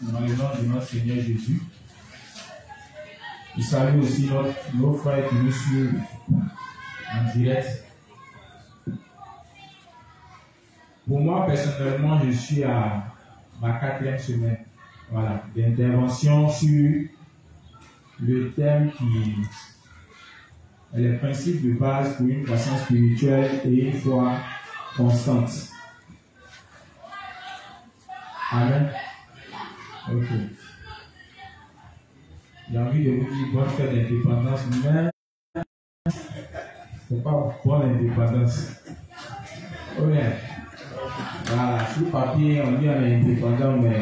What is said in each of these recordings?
Dans le nom de notre Seigneur Jésus. Je salue aussi nos frères qui nous suivent en direct. Pour moi, personnellement, je suis à ma 4e semaine d'intervention sur le thème qui est les principes de base pour une croissance spirituelle et une foi constante. Amen. Ok. J'ai envie de vous dire bonne fête d'indépendance, mais c'est pas bonne indépendance. Ok. Voilà, sur papier, on dit on est indépendant, mais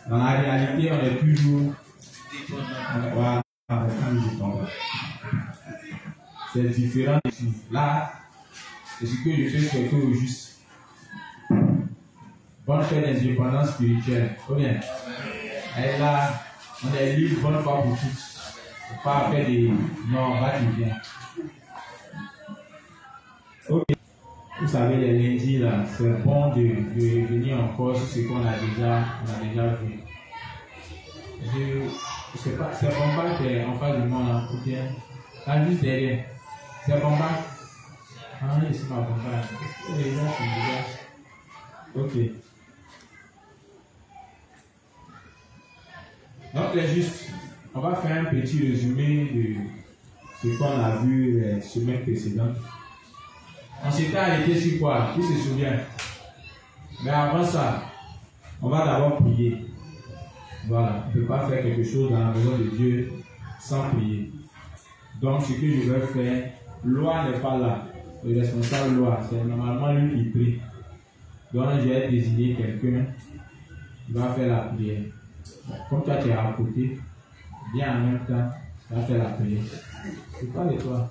dans la réalité, on est toujours dépendant. Voilà, c'est différent. Là, c'est ce que je fais, c'est que au juste. Bonne fête d'indépendance spirituelle. Très bien. Et là, on est libre bonne fois pour tous. Il ne faut pas faire des non, va tu viens. Ok. Vous savez, les lundis là, c'est bon de revenir encore sur ce qu'on a déjà vu. Je ne sais pas, c'est bon pas qui est en face de moi là, ou bien là juste derrière. C'est bon pas. Ah, ici ma bon pas. Et là, c'est déjà. Ok. Donc, les juste, on va faire un petit résumé de ce qu'on a vu la semaine précédente. On s'était arrêté sur quoi? Qui se souvient? Mais avant ça, on va d'abord prier. Voilà, on ne peut pas faire quelque chose dans la maison de Dieu sans prier. Donc, ce que je vais faire, Loi n'est pas là. Le responsable Loi, c'est normalement lui qui prie. Donc, je vais désigner quelqu'un qui va faire la prière. Comme toi, tu es à côté, viens en même temps, tu vas faire la prière. C'est pas de toi.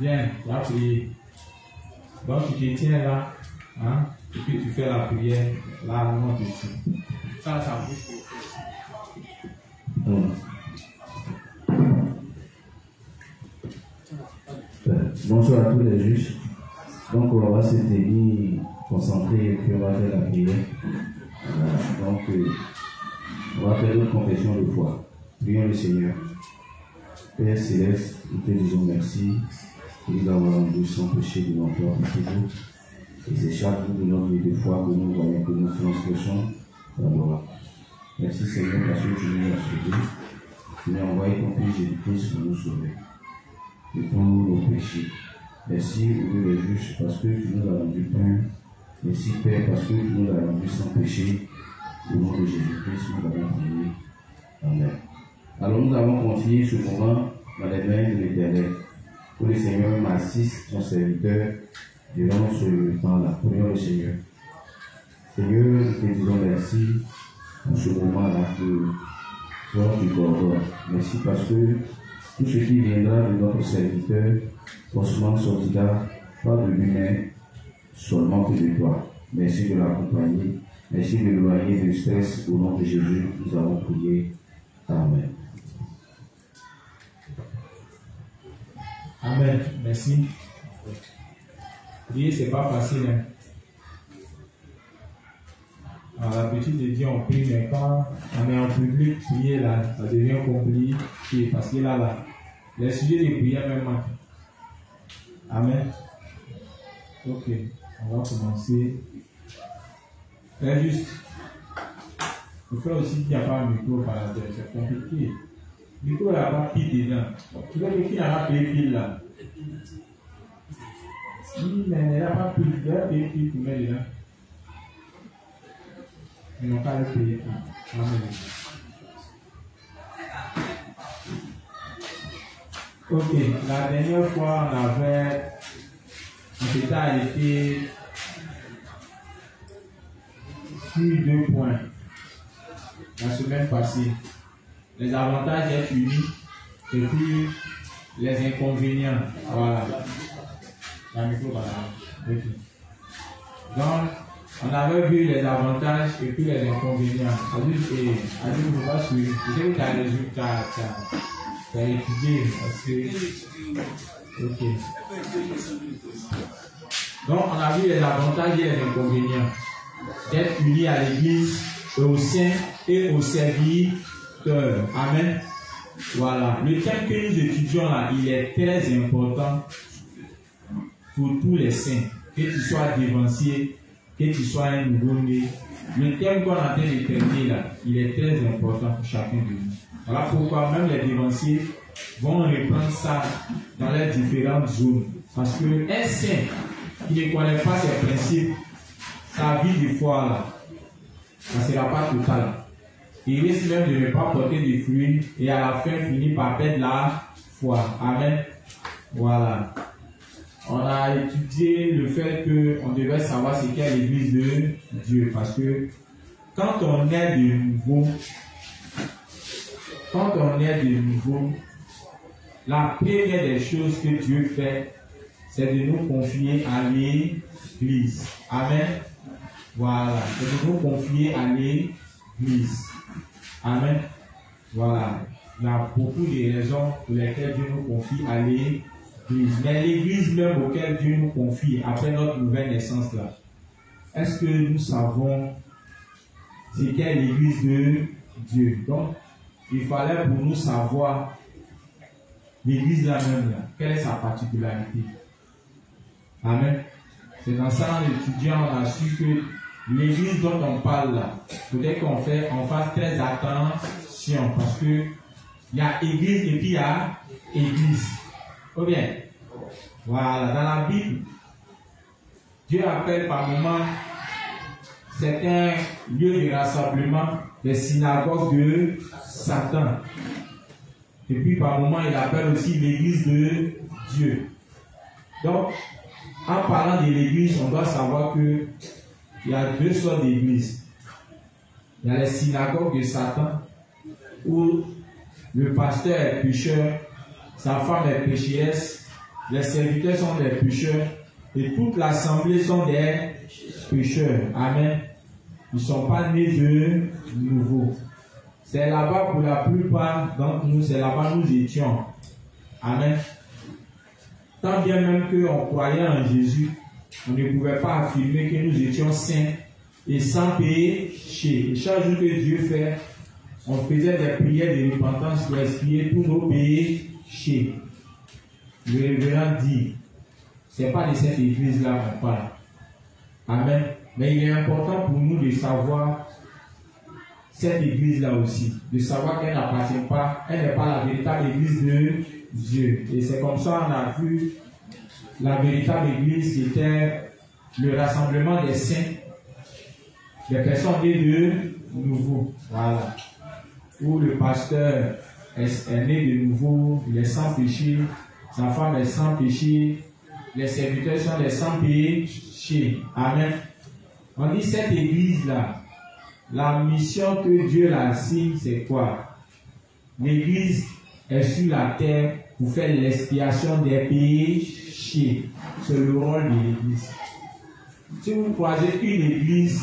Viens, tu vas prier. Donc, tu te tiens là, hein, et puis tu fais la prière, là, non dessus. Ça bouge pour Bonsoir à tous les juges. Donc, on va se tenir concentré et puis on va faire la prière. Donc, on va faire notre confession de foi. Prions le Seigneur. Père Céleste, nous te disons merci pour nous avoir rendu sans péché devant toi pour toujours. Et c'est chaque jour de notre vie de foi que nous voyons que nous transgressons la loi. Merci Seigneur parce que tu nous as sauvés. Tu nous as envoyé ton Fils Jésus-Christ pour nous sauver de tous nos péchés. Merci au Dieu des juges parce que tu nous as rendu plein. Merci Père parce que tu nous as rendu sans péché. Au nom de Jésus-Christ, nous avons prié. Amen. Alors nous avons confié ce moment dans les mains de l'Éternel. Que le Seigneur m'assiste, son serviteur, durant ce temps-là. Prions le Seigneur. Seigneur, nous te disons merci pour ce moment-là que sort du corps. Merci parce que tout ce qui viendra de notre serviteur, forcément sortira pas de lui-même, seulement que de toi. Merci de l'accompagner. Merci de l'éloigner du stress. Au nom de Jésus, nous avons prié. Amen. Amen. Merci. Prier, c'est pas facile. Hein? Alors, l'habitude de dire on prie, mais quand on est en public, prier là, ça devient compliqué parce que là, les sujets de prière même manquent. Amen. Ok, on va commencer. Très juste. Il faut aussi qu'il n'y a pas un micro par la tête, c'est compliqué. Le micro n'a pas pile dedans. Tu vois qui n'a pas pile là? Oui, mais il n'y a pas pile, il y a pile pour mettre dedans. Ils n'ont pas le pile. Amen. Ok, la dernière fois on s'était arrêté sur 2 points. La semaine passée, les avantages d'être unis et puis les inconvénients. Voilà. La micro, voilà. Okay. Donc, on avait vu les avantages et puis les inconvénients. Adieu, ne faut pas suivre. Je sais que tu as les résultats, tu as étudié. Parce que... Ok. Donc, on a vu les avantages et les inconvénients. d'être unis à l'église et au sein et au serviteur. Amen. Voilà. Le thème que nous étudions là, il est très important pour tous les saints. Que tu sois dévancier, que tu sois un nouveau-né. Le thème qu'on est en train de traiter là, il est très important pour chacun de nous. Voilà pourquoi même les dévanciers vont reprendre ça dans les différentes zones. Parce que un saint qui ne connaît pas ses principes, sa vie de foi là, ça ne sera pas total. Il risque même de ne pas porter des fruits et à la fin finir par perdre la foi. Amen. Voilà. On a étudié le fait qu'on devait savoir ce qu'est l'église de Dieu. Parce que quand on est de nouveau, la première des choses que Dieu fait, c'est de nous confier à l'église. Amen. Voilà. C'est de nous confier à l'église. Amen. Voilà. Il y a beaucoup de raisons pour lesquelles Dieu nous confie à l'église. Mais l'église même auquel Dieu nous confie après notre nouvelle naissance là, est-ce que nous savons ce qu'est l'église de Dieu? Donc, il fallait pour nous savoir l'église là-même là, quelle est sa particularité. Amen. C'est dans ça, en étudiant, on a su que l'église dont on parle là, peut-être qu'on fasse très attention parce que il y a église et puis il y a église. Ou bien, voilà, dans la Bible, Dieu appelle par moment certains lieux de rassemblement les synagogues de Satan. Et puis par moment, il appelle aussi l'église de Dieu. Donc, en parlant de l'église, on doit savoir que il y a deux sortes d'églises. Il y a les synagogues de Satan, où le pasteur est pécheur, sa femme est pécheresse, les serviteurs sont des pécheurs, et toute l'assemblée sont des pécheurs. Amen. Ils ne sont pas nés de nouveau. C'est là-bas pour la plupart d'entre nous, c'est là-bas nous étions. Amen. Tant bien même qu'on croyait en Jésus, on ne pouvait pas affirmer que nous étions saints et sans péché. Et chaque jour que Dieu fait, on faisait des prières de repentance pour expier tous nos péchés. Le révérend dit, ce n'est pas de cette église-là qu'on parle. Amen. Mais il est important pour nous de savoir cette église-là aussi, de savoir qu'elle n'appartient pas, elle n'est pas la véritable église de Dieu. Et c'est comme ça qu'on a vu la véritable église qui était le rassemblement des saints, des personnes nées de nouveau. Voilà. Où le pasteur est né de nouveau, il est sans péché, sa femme est sans péché, les serviteurs sont les sans péché. Amen. On dit cette église-là, la mission que Dieu l'a assigne, c'est quoi? L'église est sur la terre pour faire l'expiation des péchés. C'est le rôle de l'église. Si vous croisez une église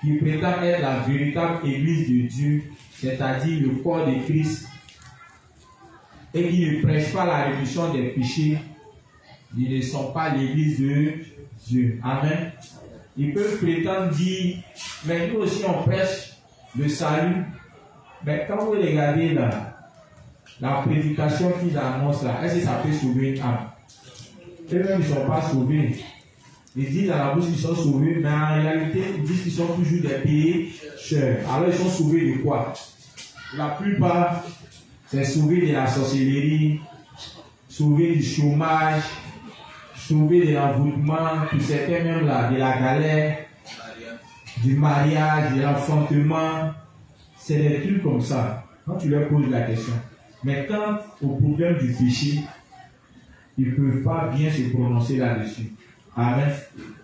qui prétend être la véritable église de Dieu, c'est-à-dire le corps de Christ, et qui ne prêche pas la rémission des péchés, ils ne sont pas l'église de Dieu. Amen. Ils peuvent prétendre dire, mais nous aussi on prêche le salut. Mais quand vous regardez là, la prédication qu'ils annoncent là, est-ce que ça peut sauver une âme? Eux-mêmes ils ne sont pas sauvés. Ils disent dans la bouche qu'ils sont sauvés, mais en réalité ils disent qu'ils sont toujours des pécheurs. Alors ils sont sauvés de quoi? La plupart, c'est sauvés de la sorcellerie, sauvés du chômage, sauvés de l'envoûtement, pour certains même là, de la galère, du mariage, de l'enfantement. C'est des trucs comme ça. Quand tu leur poses la question. Mais quant au problème du péché, ils ne peuvent pas bien se prononcer là-dessus. Amen.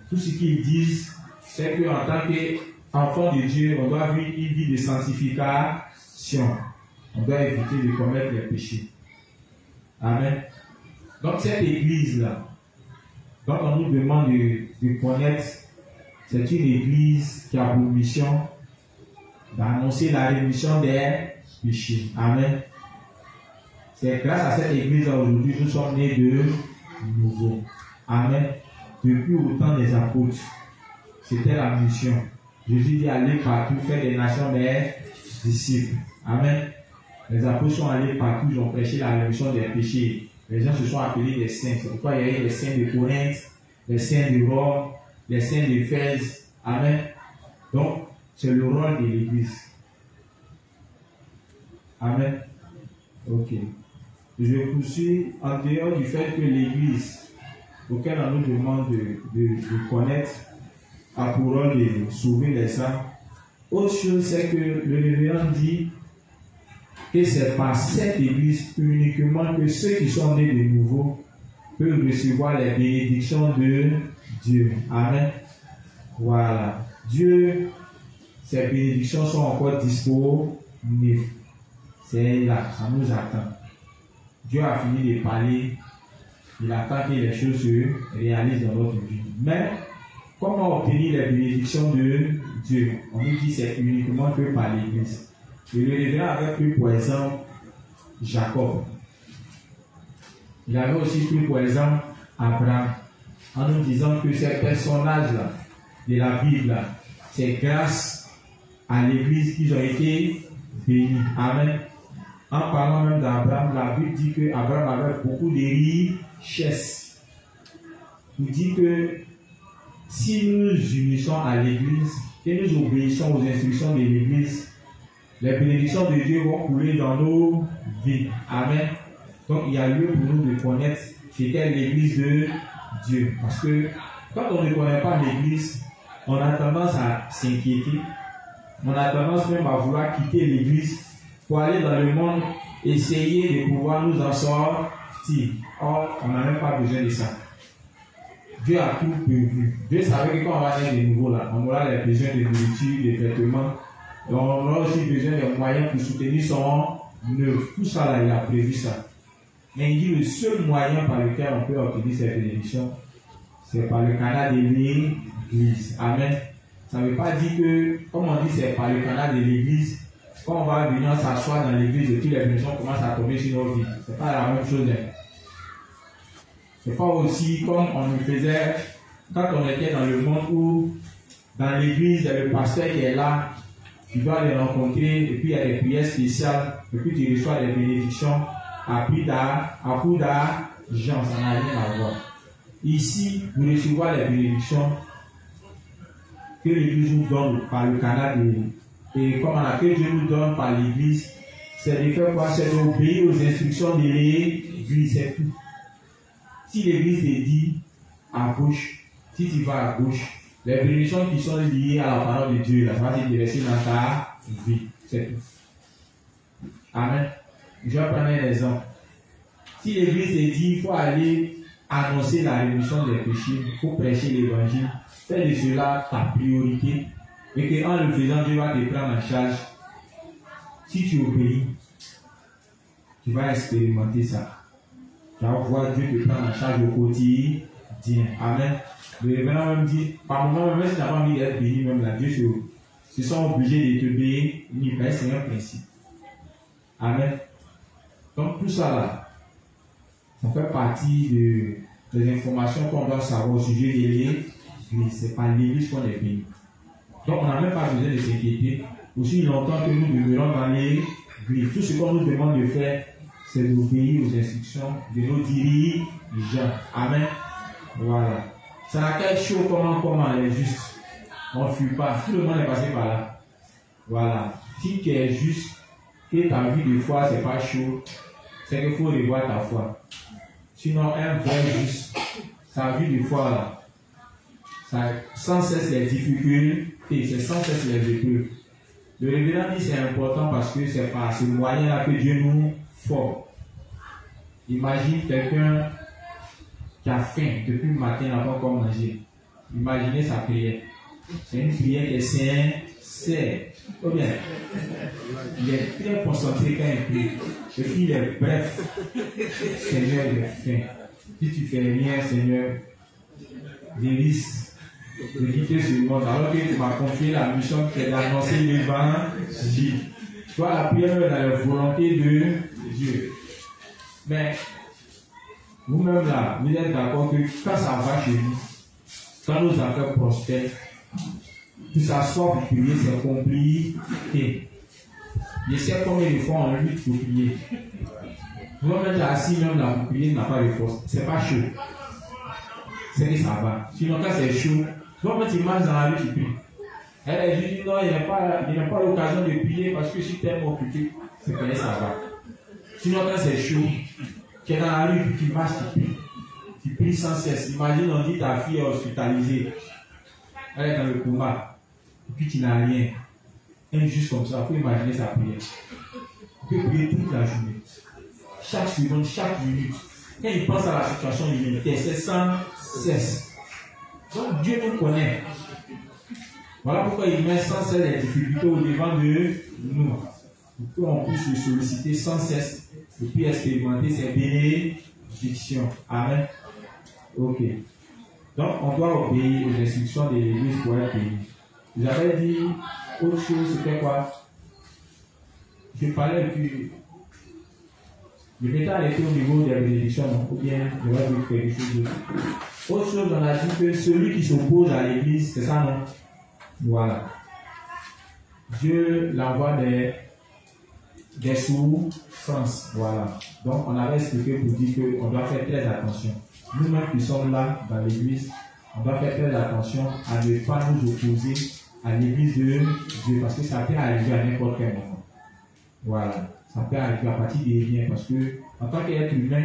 Tout ce qu'ils disent, c'est qu'en tant qu'enfant de Dieu, on doit vivre une vie de sanctification. On doit éviter de commettre les péchés. Amen. Donc cette église-là, donc on nous demande de connaître, c'est une église qui a pour mission d'annoncer la rémission des péchés. Amen. C'est grâce à cette église aujourd'hui que nous sommes nés de nouveau. Amen. Depuis au temps des apôtres. C'était la mission. Jésus dit aller partout, faire des nations des disciples. Amen. Les apôtres sont allés partout, ils ont prêché la rémission des péchés. Les gens se sont appelés des saints. C'est pourquoi il y a eu les saints de Corinthe, les saints de Rome, les saints d'Éphèse. Amen. Donc, c'est le rôle de l'Église. Amen. Ok. Je poursuis en dehors du fait que l'Église, auquel on nous demande de connaître, a pour rôle de sauver les âmes. Autre chose, c'est que le révérend dit que c'est par cette Église uniquement que ceux qui sont nés de nouveau peuvent recevoir les bénédictions de Dieu. Amen. Voilà. Dieu, ces bénédictions sont encore disponibles. C'est là, ça nous attend. Dieu a fini de parler. Il attend que les choses se réalisent dans notre vie. Mais, comment obtenir les bénédictions de Dieu? On nous dit que c'est uniquement que par l'Église. Et le révérend avait pris pour exemple Jacob. Il avait aussi pris pour exemple Abraham, en nous disant que ces personnages-là de la Bible, c'est grâce à l'Église qu'ils ont été bénis. Amen. En parlant même d'Abraham, la Bible dit que Abraham avait beaucoup de richesses. Il dit que si nous nous unissons à l'Église et nous obéissons aux instructions de l'Église, les bénédictions de Dieu vont couler dans nos vies. Amen. Donc il y a lieu pour nous de connaître ce qu'est l'Église de Dieu. Parce que quand on ne connaît pas l'Église, on a tendance à s'inquiéter. On a tendance même à vouloir quitter l'Église pour aller dans le monde, essayer de pouvoir nous en sortir. Or, on n'a même pas besoin de ça. Dieu a tout prévu. Dieu savait que quand on va naître de nouveau là, on aura les besoins de nourriture, de vêtements. Et on aura aussi besoin des moyens pour soutenir son œuvre. Tout ça là, il a prévu ça. Mais il dit le seul moyen par lequel on peut obtenir cette bénédiction, c'est par le canal de l'Église. Amen. Ça ne veut pas dire que, comme on dit, c'est par le canal de l'Église, quand on va venir s'asseoir dans l'Église et toutes les bénédictions commencent à tomber sur nos vies. Ce n'est pas la même chose. Ce n'est pas aussi comme on le faisait quand on était dans le monde où, dans l'Église, il y a le pasteur qui est là, tu dois les rencontrer, et puis il y a des prières spéciales, et puis tu reçois des bénédictions à coup d'argent, ça n'a rien à voir. Ici, vous recevez les bénédictions que l'Église nous donne par le canal de et comme on a que Dieu nous donne par l'Église, c'est de faire quoi? C'est d'obéir aux instructions de l'Église, c'est tout. Si l'Église te dit à gauche, si tu vas à gauche, les bénédictions qui sont liées à la parole de Dieu, là, ça va t'intéresser dans ta vie, c'est tout. Amen. Je vais prendre un exemple. Si l'Église te dit qu'il faut aller annoncer la rémission des péchés, il faut prêcher l'Évangile, fais de cela ta priorité. Et qu'en le faisant, Dieu va te prendre en charge. Si tu obéis, tu vas expérimenter ça. Tu vas voir Dieu te prendre en charge au quotidien. Amen. Le révérend même dit, par moment, même si tu n'as pas envie d'être béni, même là, Dieu se sont obligés de te bénir. C'est un principe. Amen. Donc tout ça là, ça fait partie des informations qu'on doit savoir au sujet de l'Église. C'est par l'Église qu'on est béni. Donc on n'a même pas besoin de s'inquiéter. Aussi longtemps que nous demeurons dans l'Église. Tout ce qu'on nous demande de faire, c'est d'obéir aux instructions de nos dirigeants. Amen. Voilà. Ça n'a qu'à être chaud comment elle est juste. On ne fuit pas. Tout le monde est passé par là. Voilà. Si tu es juste, que ta vie de foi, c'est pas chaud, c'est qu'il faut revoir ta foi. Sinon, un vrai juste, sa vie de foi là, ça, sans cesse les difficultés, c'est sans cesse les épreuves. Le révérend dit c'est important parce que c'est par ce moyen-là que Dieu nous forme. Imagine quelqu'un qui a faim depuis le matin, n'a pas encore mangé. Imaginez sa prière. C'est une prière qui est sincère. Ou bien, il est très concentré quand il prie. Et puis il est bref. Seigneur, il est faim. Si tu fais rien, Seigneur, délice de quitter ce monde. Alors que tu m'as confié la mission qui est d'annoncer l'évangile. Tu vois, la prière est dans la volonté de Dieu. Mais vous-même là, vous êtes d'accord que quand ça va chez nous, quand nos affaires prospèrent, Tout s'asseoir pour prier, c'est compliqué. Je sais combien de fois on lutte pour prier. Vous mettre assis même là pour prier, n'a pas de force. C'est pas chaud. C'est que ça va. Sinon, quand c'est chaud, vous mettez une marche dans la rue, tu pries. Elle dit non, il n'y a pas l'occasion de prier parce que je suis tellement occupé. C'est que ça va. Sinon, quand c'est chaud, tu es dans la rue, tu marches, tu pries. Tu pries sans cesse. Imagine, on dit ta fille est hospitalisée. Elle est dans le coma. Et puis tu n'as rien. Et juste comme ça, il faut imaginer sa prière. Tu peux prier toute la journée. Chaque seconde, chaque minute. Quand il pense à la situation humanitaire, c'est sans cesse. Donc Dieu nous connaît. Voilà pourquoi il met sans cesse les difficultés au devant de nous. Pour qu'on puisse le solliciter sans cesse et puis expérimenter ses bénédictions. Amen. Ok. Donc on doit obéir aux instructions de l'Église pour être béni. J'avais dit autre chose, c'était quoi? Je parlais du. Je m'étais arrêté au niveau des bénédictions, ou bien je vais dire quelque chose d'autre. Autre chose, on a dit que celui qui s'oppose à l'Église, c'est ça, non? Voilà. Dieu l'envoie des souffrances. Voilà. Donc, on avait expliqué pour dire qu'on doit faire très attention. Nous-mêmes qui sommes là dans l'Église, on doit faire très attention à ne pas nous opposer à l'Église de Dieu, parce que ça peut arriver à n'importe quel moment. Voilà. Ça peut arriver à partir des liens, parce que en tant qu'être humain,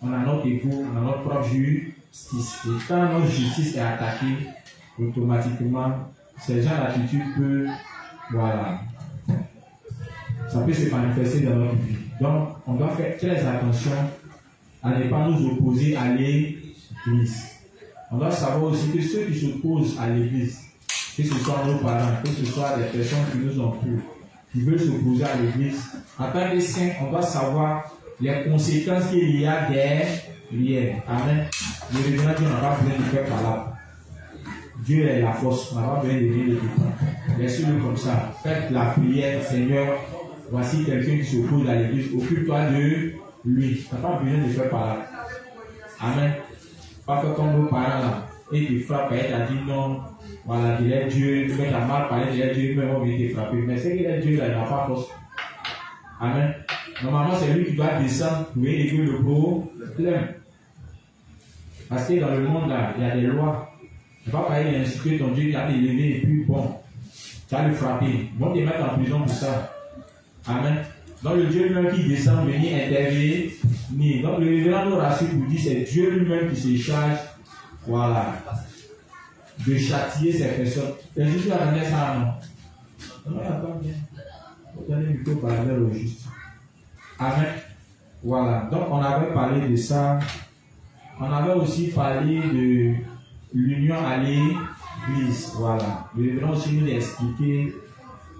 on a notre ego, on a notre propre justice. Et quand notre justice est attaquée, automatiquement, ce genre d'attitude peut, voilà, ça peut se manifester dans notre vie. Donc, on doit faire très attention à ne pas nous opposer à l'Église. On doit savoir aussi que ceux qui s'opposent à l'Église, que ce soit nos parents, que ce soit des personnes qui nous entourent, qui veulent s'opposer à l'Église, en tant que saint, on doit savoir les conséquences qu'il y a derrière. Amen. Le révérend Dieu n'a pas besoin de faire par Dieu est la force, on n'a pas besoin de venir le tout. Laissez-le comme ça. Faites la prière, Seigneur, voici quelqu'un qui s'oppose à l'Église, occupe-toi de lui. Tu n'as pas besoin de faire par Amen. Pas faire comme nos parents là. Et tu frappes et tu as dit non. Voilà, il est Dieu, tu as mal parlé, il est Dieu, mais on vient te frapper. Mais c'est qu'il est Dieu là, il n'a pas force. Amen. Normalement, c'est lui qui doit descendre pour régler le problème. Parce que dans le monde là, il y a des lois. Tu ne vas pas y insulter ton Dieu qui a t'élevé et puis bon, tu vas le frapper. Ils vont te mettre en prison pour ça. Amen. Donc le Dieu lui-même qui descend venir intervenir. Donc le révérend Horacieux vous dit c'est Dieu lui-même qui se charge, voilà, de châtier ces personnes. Et Jésus attendait ça, non? Non, attends bien. Vous allez plutôt parler au juste. Amen. Voilà. Donc on avait parlé de ça. On avait aussi parlé de l'union à l'Église. Voilà. Le révérend aussi nous a expliqué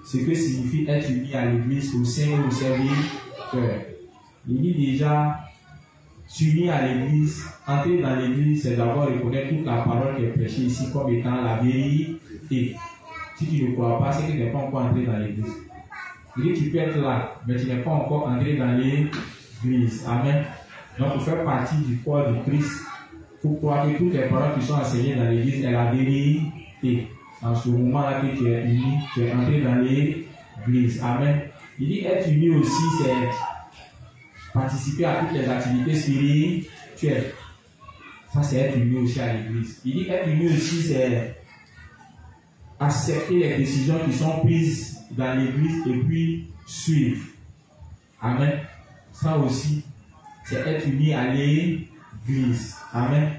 ce que signifie être uni à l'Église, au sein et au serviteur. Il dit déjà, s'unir à l'Église, entrer dans l'Église, c'est d'abord reconnaître toute la parole qui est prêchée ici comme étant la vérité. Si tu ne crois pas, c'est que tu n'es pas encore entré dans l'Église. Il dit, tu peux être là, mais tu n'es pas encore entré dans l'Église. Amen. Donc, pour faire partie du corps du Christ, il faut croire que toutes les paroles qui sont enseignées dans l'Église est la vérité. En ce moment-là que tu es uni, tu es entré dans l'Église. Amen. Il dit être uni aussi, c'est participer à toutes les activités spirituelles. Ça, c'est être uni aussi à l'Église. Il dit être uni aussi, c'est accepter les décisions qui sont prises dans l'Église et puis suivre. Amen. Ça aussi, c'est être uni à l'Église. Amen.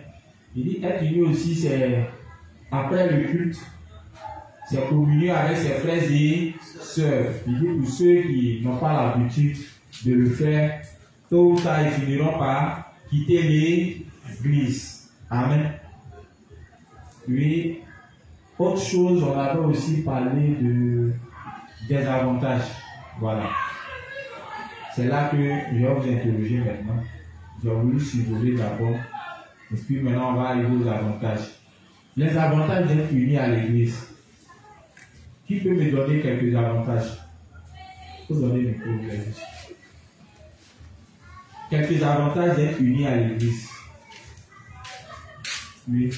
Il dit être uni aussi, c'est après le culte, c'est communier avec ses frères et sœurs. Il dit pour ceux qui n'ont pas l'habitude de le faire, tôt ou tard, ils finiront par quitter l'Église. Amen. Puis, autre chose, on avait aussi parlé des avantages. Voilà. C'est là que je vais vous interroger maintenant. J'ai voulu survoler d'abord. Et puis maintenant, on va arriver aux avantages. Les avantages d'être unis à l'Église. Qui peut me donner quelques avantages? Il faut donner le micro, quelques avantages d'être unis à l'Église. Oui.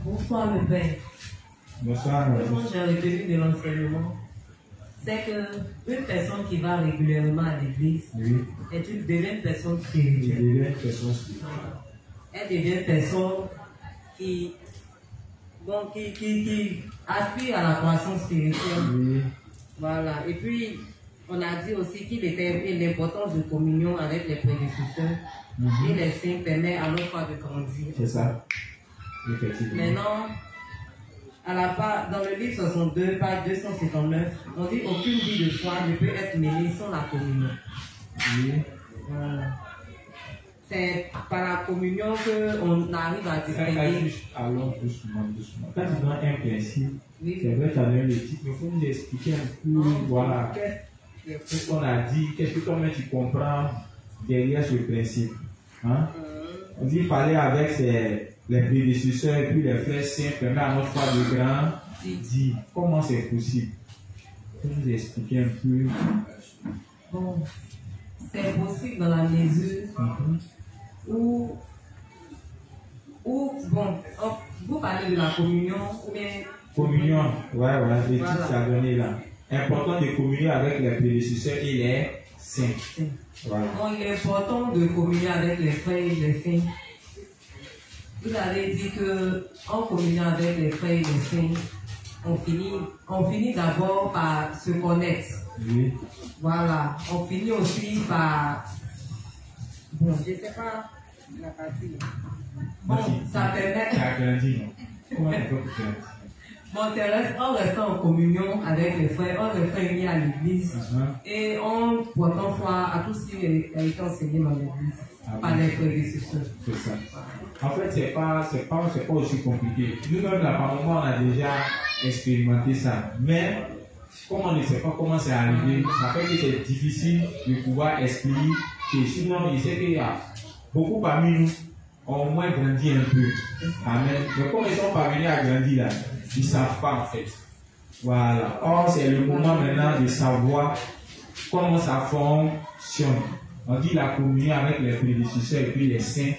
Bonsoir le Père. Bonsoir. Ce que j'ai retenu de l'enseignement, c'est qu'une personne qui va régulièrement à l'église est une devient personne spirituelle. Elle devient une personne qui aspire à la croissance spirituelle. Voilà. Et puis, on a dit aussi qu'il était l'importance de communion avec les prédécesseurs et les saints permet à notre foi de grandir. C'est ça. Effectivement. Maintenant, dans le livre 62, page 259, on dit aucune vie de foi ne peut être menée sans la communion. Voilà. C'est par la communion qu'on arrive à distinguer. Alors, doucement. Quand tu donnes un principe, c'est vrai, tu as donné le titre, mais il faut nous expliquer un peu, voilà, ce qu'on a dit, qu'est-ce que toi-même tu comprends derrière ce principe. Hein? On dit parler avec les prédécesseurs et puis les frères saints permet à notre foi de grandir. Comment c'est possible? Il faut nous expliquer un peu. Bon, c'est possible dans la mesure où bon, vous parlez de la communion, mais... Communion, ouais, les titres ça donné là. Important de communier avec les prédécesseurs et les saints. Voilà. Donc, il est important de communier avec les frères et les saints. Vous avez dit qu'en communiant avec les frères et les saints, on finit d'abord par se connaître. Oui. Voilà. On finit aussi par... Bon, je ne sais pas la partie. Bon, ça permet... Ça grandit, non? Comment on peut faire? Bon, en restant en communion avec les frères, on restant unis à l'église et en portant foi à tout ce qui a été enseigné dans l'église par les prédécesseurs. C'est ça. En fait, c'est pas aussi compliqué. Nous-mêmes, là, par moment, on a déjà expérimenté ça. Mais, comme on ne sait pas comment c'est arrivé, ça fait que c'est difficile de pouvoir expliquer. Sinon, il sait qu'il y a beaucoup parmi nous ont au moins grandi un peu. Amen. Mais comme ils sont parvenus à grandir là, ils ne savent pas en fait. Voilà. Or, c'est le moment maintenant de savoir comment ça fonctionne. On dit la communion avec les prédécesseurs et puis les saints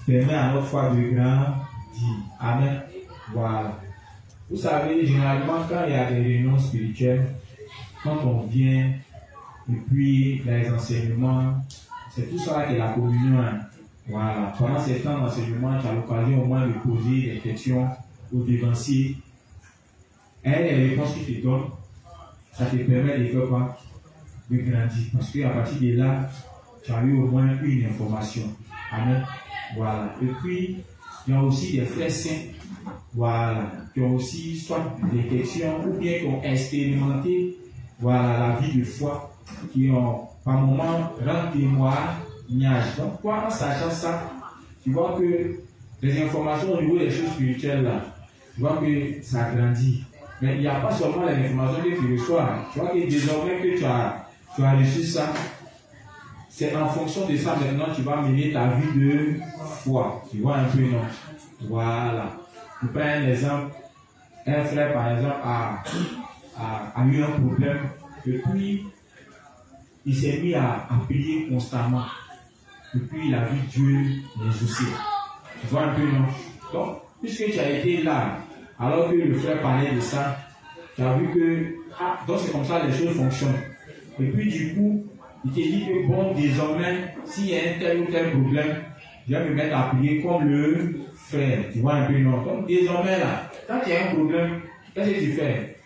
permet à notre foi de grandir. Amen. Voilà. Vous savez, généralement, quand il y a des réunions spirituelles, quand on vient, et puis les enseignements, c'est tout ça qui est la communion. Hein. Voilà. Pendant ces temps d'enseignement, tu as l'occasion au moins de poser des questions aux devanciers. Et les réponses qu'ils te donnent, ça te permet de faire quoi? De grandir. Parce qu'à partir de là, tu as eu au moins une information. Amen. Voilà. Et puis, il y a aussi des frères saints. Voilà. Qui ont aussi soit des questions ou bien qui ont expérimenté la vie de foi, qui ont par moment rendu témoignage. Donc, en sachant ça, tu vois que les informations au niveau des choses spirituelles là, tu vois que ça grandit. Mais il n'y a pas seulement les informations que tu reçois. Tu vois que désormais que tu as reçu ça, c'est en fonction de ça maintenant tu vas mener ta vie de foi. Tu vois un peu, non? Voilà. Tu prends un exemple. Un frère, par exemple, a eu un problème. Et puis, il s'est mis à prier constamment. Et puis, il a vu Dieu l'exaucer. Tu vois un peu, non? Donc, puisque tu as été là, alors que le frère parlait de ça, tu as vu que, donc c'est comme ça les choses fonctionnent. Et puis, du coup, il te dit que, bon, désormais, s'il y a un tel ou tel problème, je vais me mettre à prier comme le frère. Tu vois un peu, non? Donc, désormais, là, quand il y a un problème, qu'est-ce que tu fais?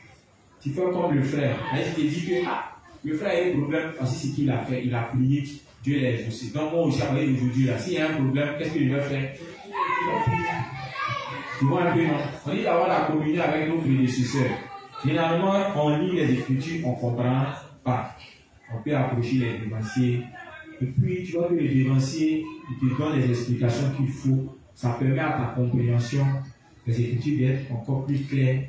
Tu fais comme le frère. Là, il te dit que, le frère a eu un problème, parce que c'est ce qu'il a fait. Il a prié, Dieu l'a exaucé. Donc, moi aussi, à partir d'aujourd'hui, là, s'il y a un problème, qu'est-ce que je vais faire? Tu vois un peu, non? On dit d'avoir la communion avec nos prédécesseurs. Généralement, on lit les Écritures, on ne comprend pas. On peut approcher les dévanciers. Et puis, tu vois que les dévanciers, ils te donnent les explications qu'il faut. Ça permet à ta compréhension des Écritures d'être encore plus claires,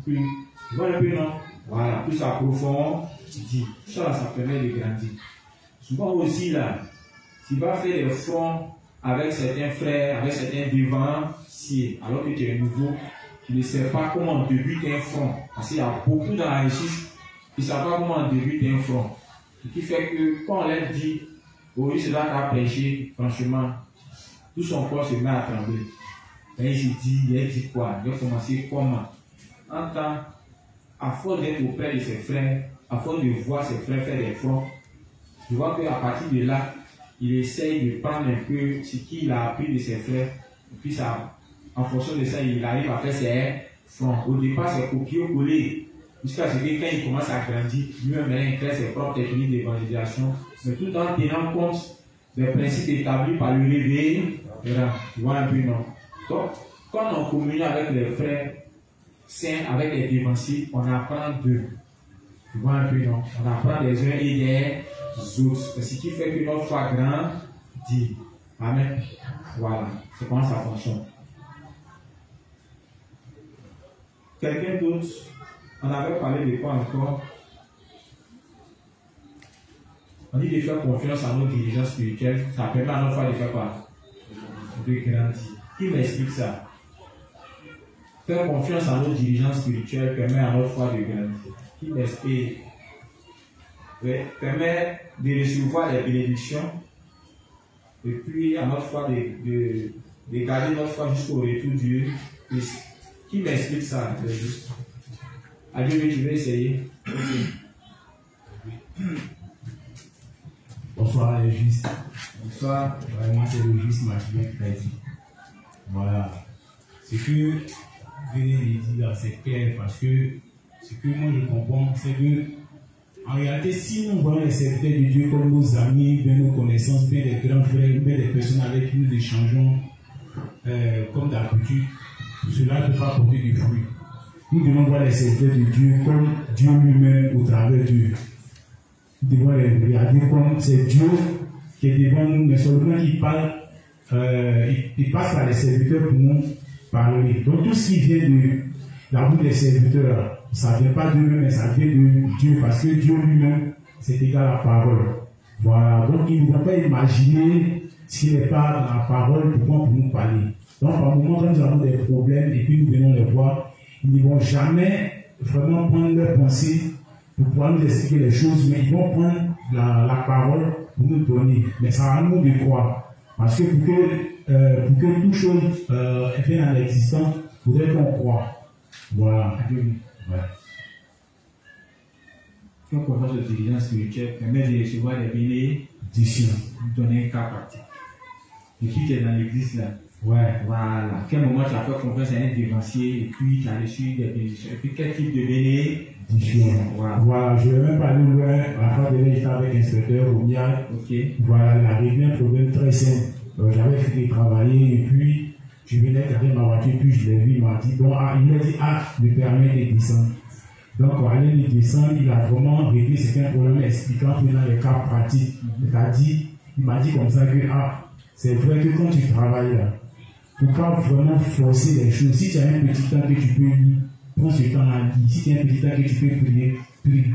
plus. Tu vois un peu, non? Voilà, plus approfondi. Ça, ça permet de grandir. Souvent aussi, là, tu vas faire des fronts avec certains frères, avec certains devanciers, alors que tu es nouveau, tu ne sais pas comment on débute un front. Parce qu'il y a beaucoup dans la réussite qui ne savent pas comment on débute un front. Ce qui fait que quand on leur dit, oui, c'est là qu'à prêcher, franchement, tout son corps se met à trembler. Et il a dit quoi? Il a commencé comment? En temps, à force d'être auprès de ses frères, à force de voir ses frères faire des fronts, tu vois qu'à partir de là, il essaye de prendre un peu ce qu'il a appris de ses frères, et puis ça, en fonction de ça, il arrive à faire ses fronts. Au départ, c'est copier-coller, jusqu'à ce que quand il commence à grandir, lui-même il crée ses propres techniques d'évangélisation, mais tout en tenant compte des principes établis par le réveil. Tu vois un peu, non? Donc, quand on communie avec les frères saints, avec les dévanciers, on apprend d'eux. Tu vois un peu, non? On apprend des uns et des autres. Ce qui fait que notre foi grandit. Amen. Voilà. C'est comment ça fonctionne. Quelqu'un d'autre? On avait parlé de quoi encore? On dit de faire confiance à nos dirigeants spirituels. Ça permet à notre foi de faire quoi? De grandir. Qui m'explique ça? Faire confiance à nos dirigeants spirituels permet à notre foi de grandir. Qui m'explique? Permet de recevoir les bénédictions et puis à notre foi de garder notre foi jusqu'au retour du Christ. Qui m'explique ça? Juste. Adieu, je vais essayer. Bonsoir les justes. Bonsoir. Vraiment c'est le juste Martin Crédit. Voilà. Ce que vous venez de dire c'est clair parce que ce que moi je comprends c'est que en réalité si nous voyons les serviteurs de Dieu comme nos amis, bien nos connaissances, bien les grands frères, bien les personnes avec qui nous échangeons comme d'habitude, cela ne peut pas porter du fruit. Nous devons voir les serviteurs de Dieu comme Dieu lui-même au travers d'eux. Nous devons les regarder comme c'est Dieu qui est devant nous, mais seulement il parle, il passe par les serviteurs pour nous parler. Donc tout ce qui vient de la bouche des serviteurs, ça ne vient pas d'eux-mêmes, mais ça vient de Dieu, parce que Dieu lui-même, c'est égal à la parole. Voilà, donc ils ne vont pas imaginer s'il n'est pas dans la parole pour nous parler. Donc par moment, quand nous avons des problèmes et puis nous venons les voir, ils ne vont jamais vraiment prendre leur pensée pour pouvoir nous expliquer les choses, mais ils vont prendre la parole pour nous donner. Mais ça va nous de croire. Parce que pour que toute chose vienne à l'existence, il faudrait qu'on croit. Voilà. Ouais. Faire confiance aux dirigeants spirituels permet de recevoir des bénédictions, donner un cas pratique. Et puis tu es dans l'église là. Ouais. Voilà. À quel moment tu as fait confiance à un dévancier et puis tu as reçu des bénédictions. Et puis quel type de bénédictions? Voilà. Je ne vais même pas aller loin. La fois dernière, j'étais avec l'inspecteur Romial. Ok. Voilà, il a réglé un problème très simple. J'avais fini de travailler et puis je venais carrer ma voiture, puis je l'ai vu, il m'a dit, bon, il m'a dit, le permis de descendre. Donc, quand aller de descendre, il a vraiment réglé certains problèmes expliquant dans les cas pratiques. C'est-à-dire, il m'a dit comme ça que, c'est vrai que quand tu travailles là, il ne faut pas vraiment forcer les choses. Si tu as un petit temps que tu peux lire, prends ce temps-là, si tu as un petit temps que tu peux prier, prie.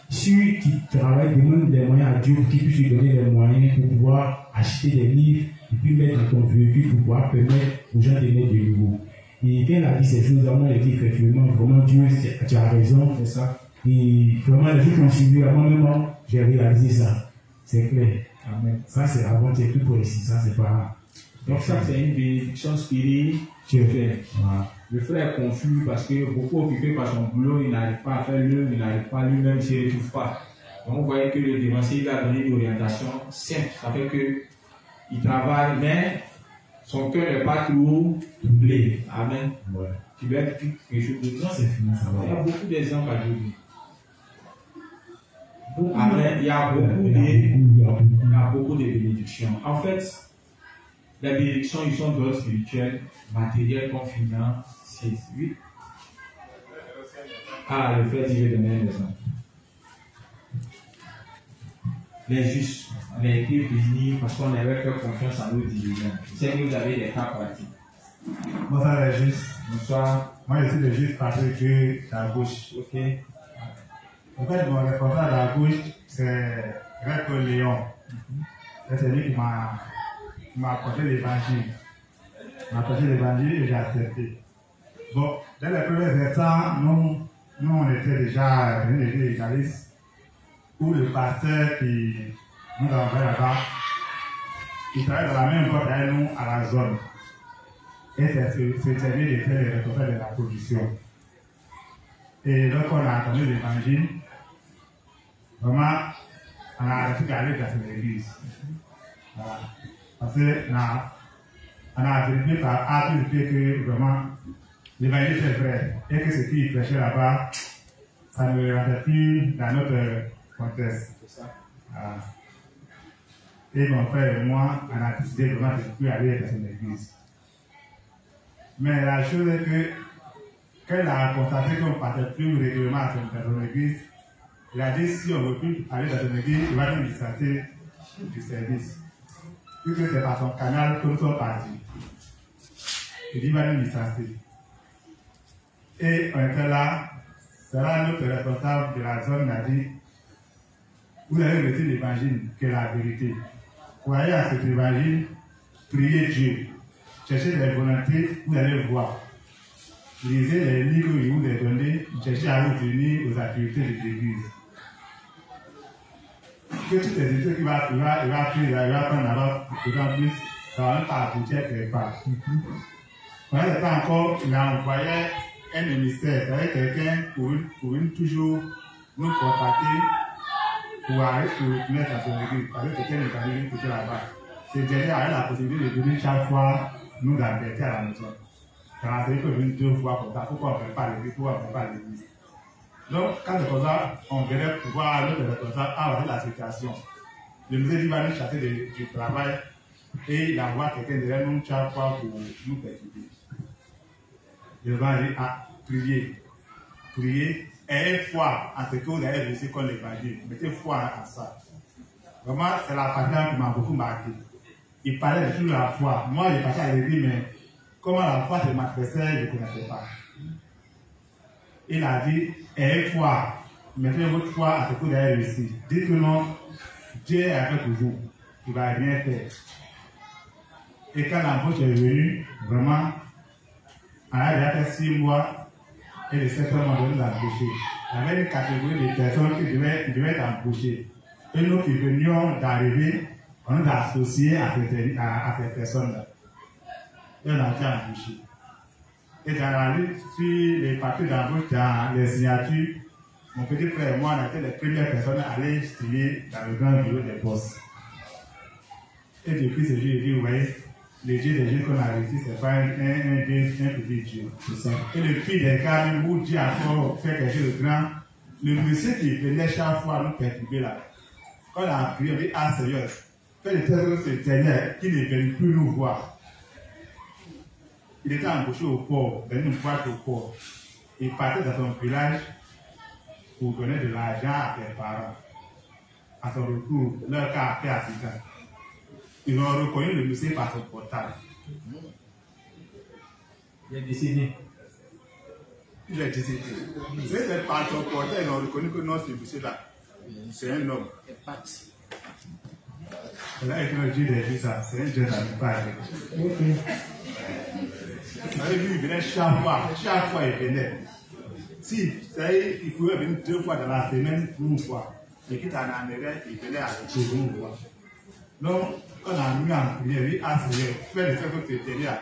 Celui qui travaille demande des moyens à Dieu pour qu'il puisse lui donner les moyens pour pouvoir acheter des livres et puis mettre dans ton véhicule pour pouvoir permettre aux gens de naître de nouveau. Et quand il a dit ces choses-là, moi j'ai dit effectivement, vraiment Dieu, tu as raison, c'est ça. Et vraiment les gens qui ont suivi, moi-même, j'ai réalisé ça. C'est clair. Amen. Ça c'est avant, c'est tout précis, ça c'est pas. Donc ça c'est une bénédiction spirituelle. Voilà. Le frère est confus parce que beaucoup occupé par son boulot, il n'arrive pas à faire l'œuvre, il n'arrive pas lui-même, il ne se retrouve pas. Donc vous voyez que le dévancier il a donné une orientation simple. Ça fait que il travaille, mais son cœur n'est pas troublé. Amen. Ouais. Tu veux dire quelque chose de ça, c'est fini, ça va. Il y a beaucoup d'exemples à Dieu. Amen. Il y a beaucoup de bénédictions. En fait, les bénédictions, ils sont d'ordre spirituel, matériel comme financier. Oui. Le frère dit, je vais donner un exemple. Les justes, on a été bénis parce qu'on avait fait confiance en nos dirigeants. C'est que vous avez des cas pratiques. Bonsoir les justes. Bonsoir. Moi je suis le juste Patrick de la gauche. Ok. En fait, mon responsable à la gauche, c'est Reto Léon. C'est lui qui m'a apporté l'évangile. Il m'a apporté l'évangile et j'ai accepté. Bon, dans les premiers temps, nous on était déjà venus de l'égalisme, où le pasteur qui nous a envoyé là-bas, il travaille dans la même porte avec nous à la zone. et c'est servir de faire les responsables de la production. Et donc on a entendu l'évangile, vraiment, on a arrêté d'aller dans l'église. Voilà. Parce que on a vérifié par A plus B que vraiment l'évangile est vrai et que ce qui prêchait là-bas, ça ne rentrait plus dans notre contexte. Voilà. Et mon frère et moi, on a décidé vraiment de ne plus aller dans une église. Mais la chose est que, quand il a constaté qu'on ne partait plus régulièrement dans une église, il a dit si on ne veut plus aller dans une église, il va nous licencier du service. Puisque c'est par son canal que nous sommes partis. Il dit il va nous licencier. Et on était là, c'est là notre responsable de la zone a dit vous avez reçu l'évangile qui est la vérité. Croyez à cet évangile, priez Dieu, cherchez les volontés, vous allez voir. Lisez les livres que je vous ai donnés, cherchez à vous unir aux activités de l'église. Que toutes les études qu'il va prendre là-bas, d'autant plus, ça va même pas aboutir quelque part. Quand il n'était pas encore, il a envoyé un émissaire, c'est-à-dire quelqu'un pour toujours nous contacter pour arrêter de mettre à son église. Parce que quelqu'un est arrivé tout là-bas. Ce dernier a eu la possibilité de venir chaque fois nous embêter à la maison. Car il peut venir 2 fois pour ça. Pourquoi on ne fait pas l'église? Pourquoi on ne fait pas l'église? Donc, quand c'est comme ça, on verrait pouvoir notre responsable avoir la situation. Le musée dit va nous chasser du travail et il envoie quelqu'un derrière nous chaque fois pour nous perturber. Il va dire prier. Prier. Ayez foi en ce que vous avez reçu comme l'évangile. Mettez foi en ça. Vraiment, c'est la partie qui m'a beaucoup marqué. Il parlait de toute la foi. Moi, j'ai passé à l'église, mais comment la foi se manifestait, je ne connaissais pas. Il a dit, ayez foi. Mettez votre foi en ce que vous avez reçu. Dites que non, Dieu est avec vous. Il ne va rien faire. Et quand l'embauche est venue, vraiment, on a déjà fait 6 mois. Et le 7e mois de nous embaucher. Il y avait une catégorie de personnes qui devaient être embauchées. Et nous qui venions d'arriver, on nous a associés à ces personnes-là. Et on a été embauchés. Et dans la lutte sur les papiers d'embauche, dans les signatures, mon petit frère et moi, on était les premières personnes à aller signer dans le grand bureau des boss. Et depuis ce jour, je dis, vous voyez, le Dieu des Dieux qu'on a réussi, ce n'est pas un petit Dieu. Et le pire des cas, même où Dieu a encore fait quelque chose de grand, le monsieur qui venait chaque fois nous perturber là, quand on a prié, on dit, ah Seigneur, fais le test de ce Seigneur qui ne vient plus nous voir. Il était embauché au port, venu nous voir au port. Il partait dans son village pour donner de l'argent à ses parents. À son retour, leur cas a fait accident. Ils ont reconnu le monsieur par son portable. Il est décédé. Il est décédé. C'est par son portable ils ont reconnu que non, ce monsieur-là, c'est un homme. Et là, il dit des ça, c'est un jeune ami pas avec. Il venait chaque fois il venait. Si, il pouvait venir 2 fois dans la semaine pour nous voir. Et quitte à en Amérique, il venait avec nous voir. Donc, on a mis en prière, ah Seigneur, fais le fait que tu étais là.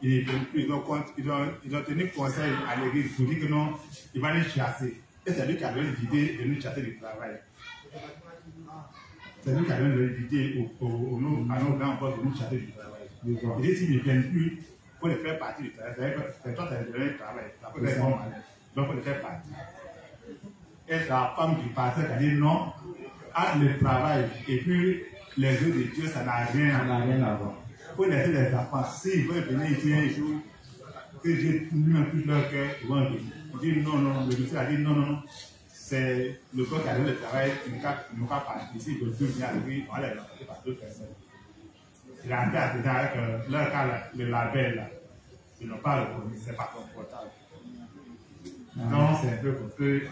Ils ont tenu conseil à l'église pour dire que non, il va les chasser. Et c'est lui qui a donné l'idée de nous chasser du travail. C'est lui qui a donné l'idée à nos grands postes de nous chasser du travail. Il dit s'ils ne viennent plus, il faut les faire partie du travail. C'est toi qui as donné le travail. Ça peut être bon malin. Donc il faut les faire partie. Et c'est la femme du pasteur qui a dit non, à le travail et puis les œuvres de Dieu, ça n'a rien à voir. Il faut laisser les enfants. S'ils veulent venir ici un jour, que Dieu lui-même touche leur cœur, ils vont venir. Il dit non, le monsieur a dit non. C'est le corps qui a donné le travail, il ne pas partir ici, il ne peut plus venir avec lui, on va les remplacer par d'autres personnes. Il a fait accident avec leur cas, le label là. Ils n'ont pas reconnu, c'est pas confortable. Donc c'est un peu pour que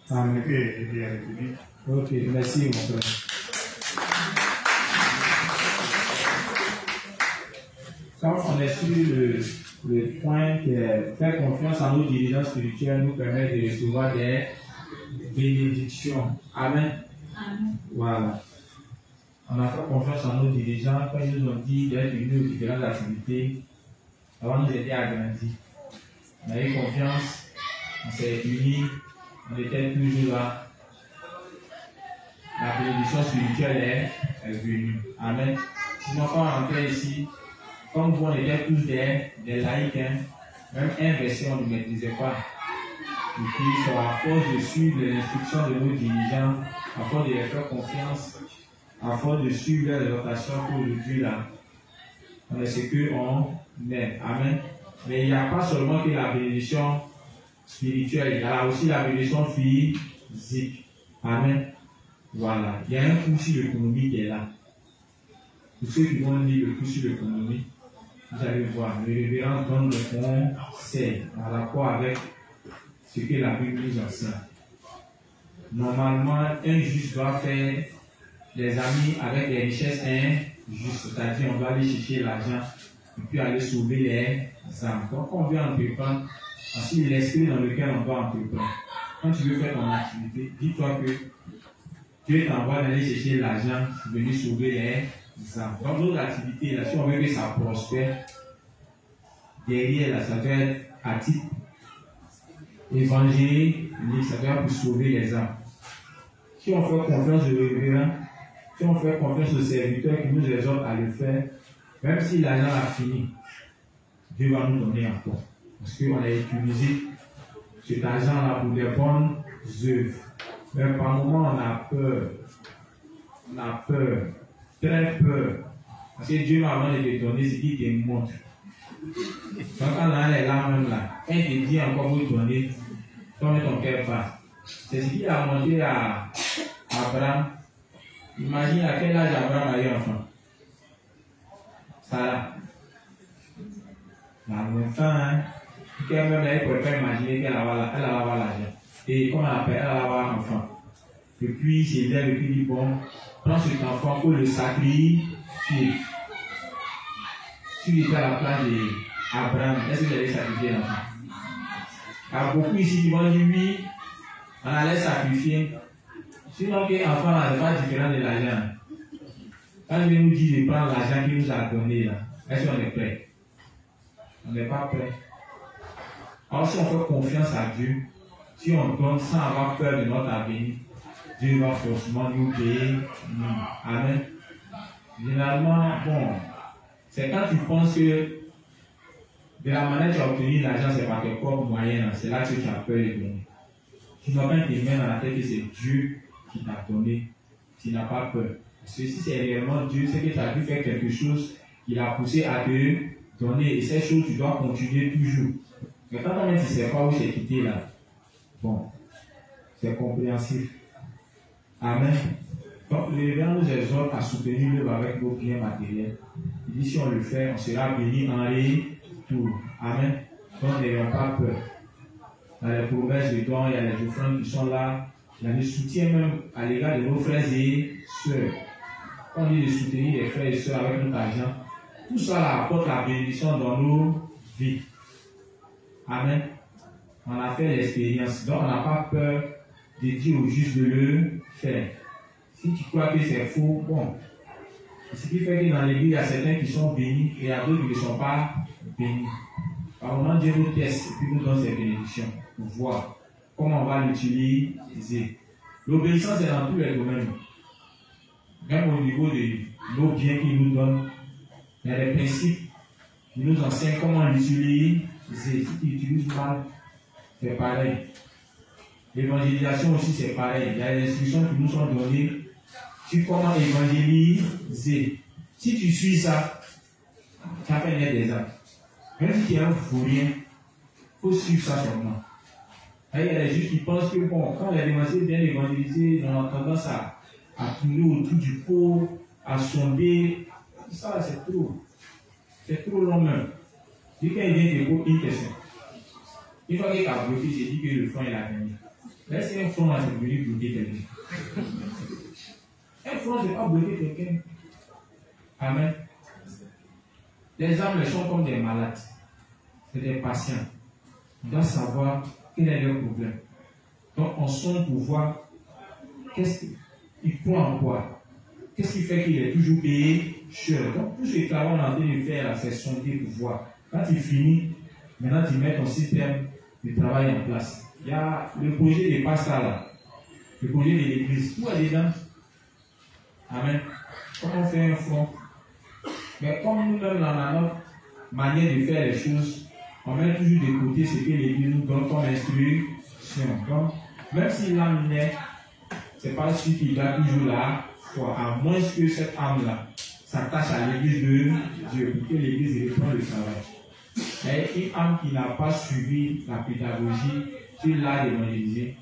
ça me fait aider avec lui. Ok, merci mon frère. Quand on est sur le point que faire confiance en nos dirigeants spirituels nous permet de recevoir des bénédictions. Amen. Amen. Voilà. On a fait confiance en nos dirigeants quand ils nous ont dit d'être venus aux différentes activités. Ça va nous aider à grandir. On a eu confiance, on s'est unis, on était toujours là. La bénédiction spirituelle est venue. Amen. Sinon, quand on rentrait ici, comme vous, on était tous des laïcs, hein, même un verset, on ne maîtrisait pas. Et puis, c'est à force de suivre les instructions de nos dirigeants, à force de les faire confiance, à force de suivre les exhortations pour le Dieu là, on est ce qu'on est. Amen. Mais il n'y a pas seulement que la bénédiction spirituelle, il y a aussi la bénédiction physique. Amen. Voilà. Il y a un coup sur l'économie qui est là. Pour ceux qui vont lire le coup sur l'économie, vous allez voir, le révérend donne le conseil en rapport avec ce que la Bible nous enseigne. Normalement, un juste doit faire des amis avec des richesses injustes, c'est-à-dire on doit aller chercher l'argent et puis aller sauver les âmes. Donc on veut entreprendre, ainsi l'esprit dans lequel on doit entreprendre. Quand tu veux faire ton activité, dis-toi que Dieu t'envoie d'aller chercher l'argent pour venir sauver les âmes. Donc notre activité, là, si on veut que ça prospère, derrière là, ça doit être à titre évangélique, ça doit être pour sauver les âmes. Si on fait confiance au révérend, si on fait confiance au serviteur qui nous exhorte à le faire, même si l'argent a fini, Dieu va nous donner encore. Parce qu'on a utilisé cet argent-là pour des bonnes œuvres. Mais par moments, on a peur. On a peur. Très peur. Parce que Dieu, avant de te donner, c'est qu'il te montre. Donc, quand on est là, même là, quand il te dit encore vous donner, comme ton cœur passe. C'est ce qu'il a montré à Abraham. Imagine à quel âge Abraham a eu enfant. Sarah. L'enfant, hein. Même elle ne pouvait pas imaginer qu'elle va avoir l'argent. Et comme elle appelle, elle va avoir un enfant. Et puis, c'est là, et puis il dit, bon, prends cet enfant pour le sacrifier. Si il était à la place d'Abraham, est-ce que vous allez sacrifier l'enfant? Il y a beaucoup ici qui vont dire, oui, on allait sacrifier. Sinon, l'enfant n'est pas différent de l'argent. Quand il nous dit de prendre l'argent qu'il nous a donné, là, est-ce qu'on est prêt? On n'est pas prêt. Alors, si on fait confiance à Dieu, si on donne sans avoir peur de notre avenir, Dieu va forcément nous payer. Amen. Généralement, bon, c'est quand tu penses que de la manière que tu as obtenu l'argent, c'est par tes propres moyens, c'est là que tu as peur de donner. Tu n'as pas tes mains dans la tête que c'est Dieu qui t'a donné. Tu n'as pas peur. Parce que si c'est réellement Dieu, c'est que tu as dû faire quelque chose qui l'a poussé à te donner. Et ces choses, tu dois continuer toujours. Mais quand on ne sait pas où c'est quitté là, bon, c'est compréhensif. Amen. Donc, le révérend nous exhorte à soutenir l'œuvre avec nos biens matériels. Il dit si on le fait, on sera béni en retour. Amen. Donc, n'ayons pas peur. Dans les promesses de dons, il y a les offrandes qui sont là. Il y a le soutien même à l'égard de nos frères et sœurs. Quand on dit de soutenir les frères et sœurs avec notre argent, tout ça là apporte la bénédiction dans nos vies. Amen. On a fait l'expérience. Donc, on n'a pas peur de dire au juste de le faire. Si tu crois que c'est faux, bon. Ce qui fait que dans l'église, il y a certains qui sont bénis et il y a d'autres qui ne sont pas bénis. Par moment, Dieu nous teste et puis nous donne ses bénédictions pour voir comment on va l'utiliser. L'obéissance est dans tous les domaines. Même au niveau de nos biens qu'il nous donne, il y a des principes qui nous enseignent comment l'utiliser. Si tu utilises mal, c'est pareil. L'évangélisation aussi, c'est pareil. Il y a des instructions qui nous sont données sur comment évangéliser. Si tu suis ça, tu as fait naître des âmes. Même si tu es un fourrier, il faut suivre ça seulement. Il y a des juifs qui pensent que bon, quand les évangélisés viennent évangéliser, on a tendance à tourner autour du pot, à sonder. Ça, c'est trop. C'est trop long même. Dès qu'il vient te poser une question, une fois qu'il a bloqué, c'est dit que le front il a gagné. Là, c'est un front, c'est venu bloquer quelqu'un. Un front, c'est pas bloquer quelqu'un. Amen. Les âmes sont comme des malades. C'est des patients. On doit savoir quel est leur problème. Donc, on sonde pour voir qu'est-ce qu'il prend en quoi. Qu'est-ce qui fait qu'il est toujours payé cher. Donc, tout ce travail qu'on est en train de faire, c'est sonder pour voir Quand tu finis, maintenant tu mets ton système de travail en place. Il y a le projet des pasteurs là, le projet de l'église. Tout est dedans. Amen. Comment on fait un front? Mais comme nous-mêmes, dans notre manière de faire les choses, on met toujours de côté ce que l'église nous donne comme instruction. Donc, même si l'âme naît, ce n'est pas celui qui doit toujours la foi, à moins que cette âme-là s'attache à l'église de Dieu, pour que l'église reprenne le travail. Mais une âme qui n'a pas suivi la pédagogie sur l'art d'évangéliser,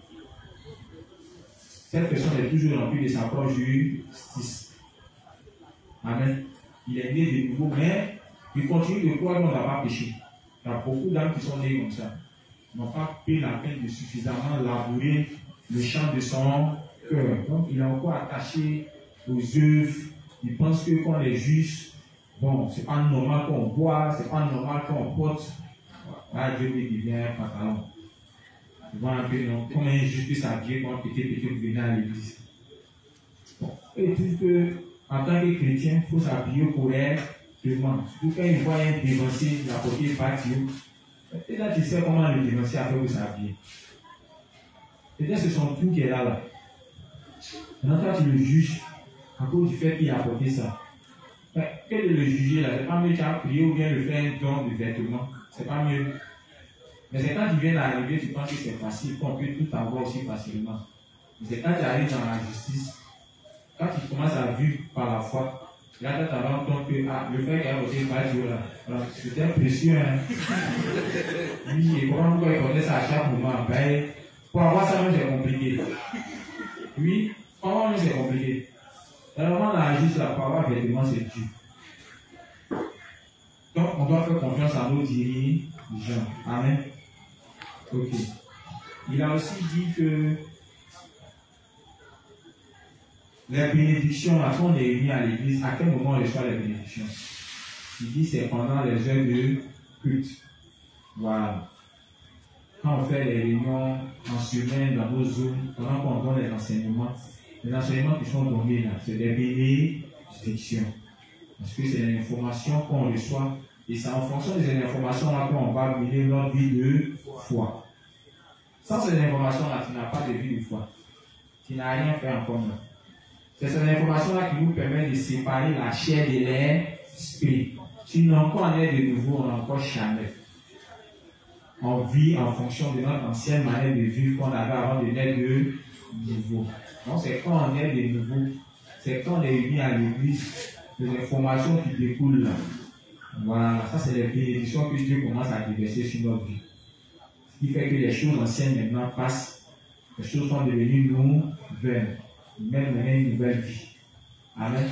cette personne est toujours remplie de sa propre justice. Amen. Il est né de nouveau, mais il continue de croire qu'on n'a pas péché. Il y a beaucoup d'âmes qui sont nées comme ça. Ils n'ont pas pris la peine de suffisamment labourer le champ de son cœur. Donc il est encore attaché aux œuvres. Il pense que quand on est juste, bon, c'est pas normal qu'on boit, c'est pas normal qu'on porte. Là, Dieu lui devient un pantalon. Tu vois un peu, non? Comment est juste que s'habiller quand petit venir à l'église. Bon. Et tout que, en tant que chrétien, il faut s'habiller correctement. Surtout quand il voit un dévancier, la portée patio. Et là, tu sais comment le dévancier a fait pour s'habiller. Peut-être c'est son trou qui est là. Maintenant, toi, tu le juges à cause du fait qu'il a apporté ça. Mais quel est le juger là? C'est pas mieux que tu as prié ou bien le faire un don de vêtements. C'est pas mieux. Mais c'est quand tu viens d'arriver, tu penses que c'est facile, qu'on peut tout avoir aussi facilement. Mais c'est quand tu arrives dans la justice, quand tu commences à vivre par la foi, là, tu te rends compte que le fait qu'il a apporté pas Dieu là, c'était précieux. Hein? Oui, et comment il connaît ça à chaque moment? Ben, pour avoir ça, même c'est compliqué. Oui, pour avoir même c'est compliqué. Vraiment, la justice, la parole, vêtements, c'est Dieu. Donc, on doit faire confiance à nos dirigeants. Amen. Ok. Il a aussi dit que les bénédictions, là, quand on est réunis à l'église, à quel moment on reçoit les bénédictions? Il dit c'est pendant les heures de culte. Voilà. Quand on fait les réunions en semaine dans nos zones, pendant qu'on donne les enseignements qui sont donnés là, c'est des bénédictions. Parce que c'est l'information qu'on reçoit. Et c'est en fonction de ces informations-là qu'on va mener notre vie de foi. Sans ces informations-là, tu n'as pas de vie de foi. Tu n'as rien fait en commun. C'est ces informations-là qui nous permettent de séparer la chair de l'esprit. Si nous encore est de nouveau, on n'a encore jamais. On vit en fonction de notre ancienne manière de vivre qu'on avait avant de naître de nouveau. Donc c'est quand on est de nouveau, c'est quand on est unis à l'église, les informations qui découlent là. Voilà, ça c'est les bénédictions que Dieu commence à déverser sur notre vie. Ce qui fait que les choses anciennes maintenant passent, les choses sont devenues nouvelles, même une nouvelle vie. Amen.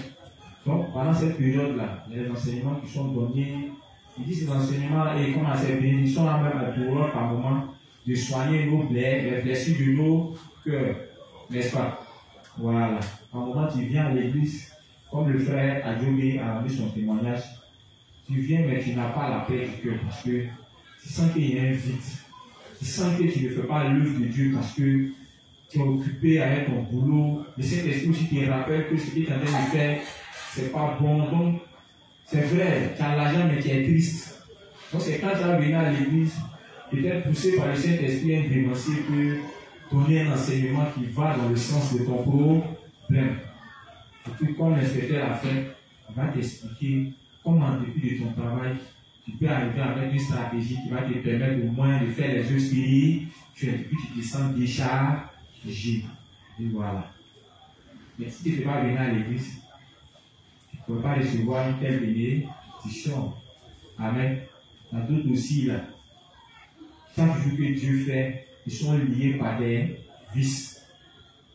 Donc pendant cette période-là, il y a des enseignements qui sont donnés. Il dit ces enseignements et comme à ces bénédictions-là même à tout par moment, de soigner nos plaies, les blessures de nos cœurs, n'est-ce pas? Voilà. Par moment tu viens à l'église, comme le frère Adjobé a rendu son témoignage. Tu viens, mais tu n'as pas la paix du cœur parce que tu sens qu'il y a un vide. Tu sens que tu ne fais pas l'œuvre de Dieu parce que tu es occupé avec ton boulot. Le Saint-Esprit aussi te rappelle que ce que tu es en train de faire, c'est pas bon. Donc, c'est vrai, tu as l'argent, mais tu es triste. Donc, c'est quand tu vas venir à l'église, peut-être poussé par le Saint-Esprit, un dévancier peut donner un enseignement qui va dans le sens de ton problème. Et puis, comme l'inspecteur a fait, il va t'expliquer comment, en dépit de ton travail, tu peux arriver avec une stratégie qui va te permettre au moins de faire les œuvres spirituelles, et puis tu te sens déchargé. Et voilà. Mais si tu ne peux pas venir à l'église, tu ne peux pas recevoir une telle bénédiction. Amen. Il y a d'autres aussi là. Chaque jour que Dieu fait, ils sont liés par des vices.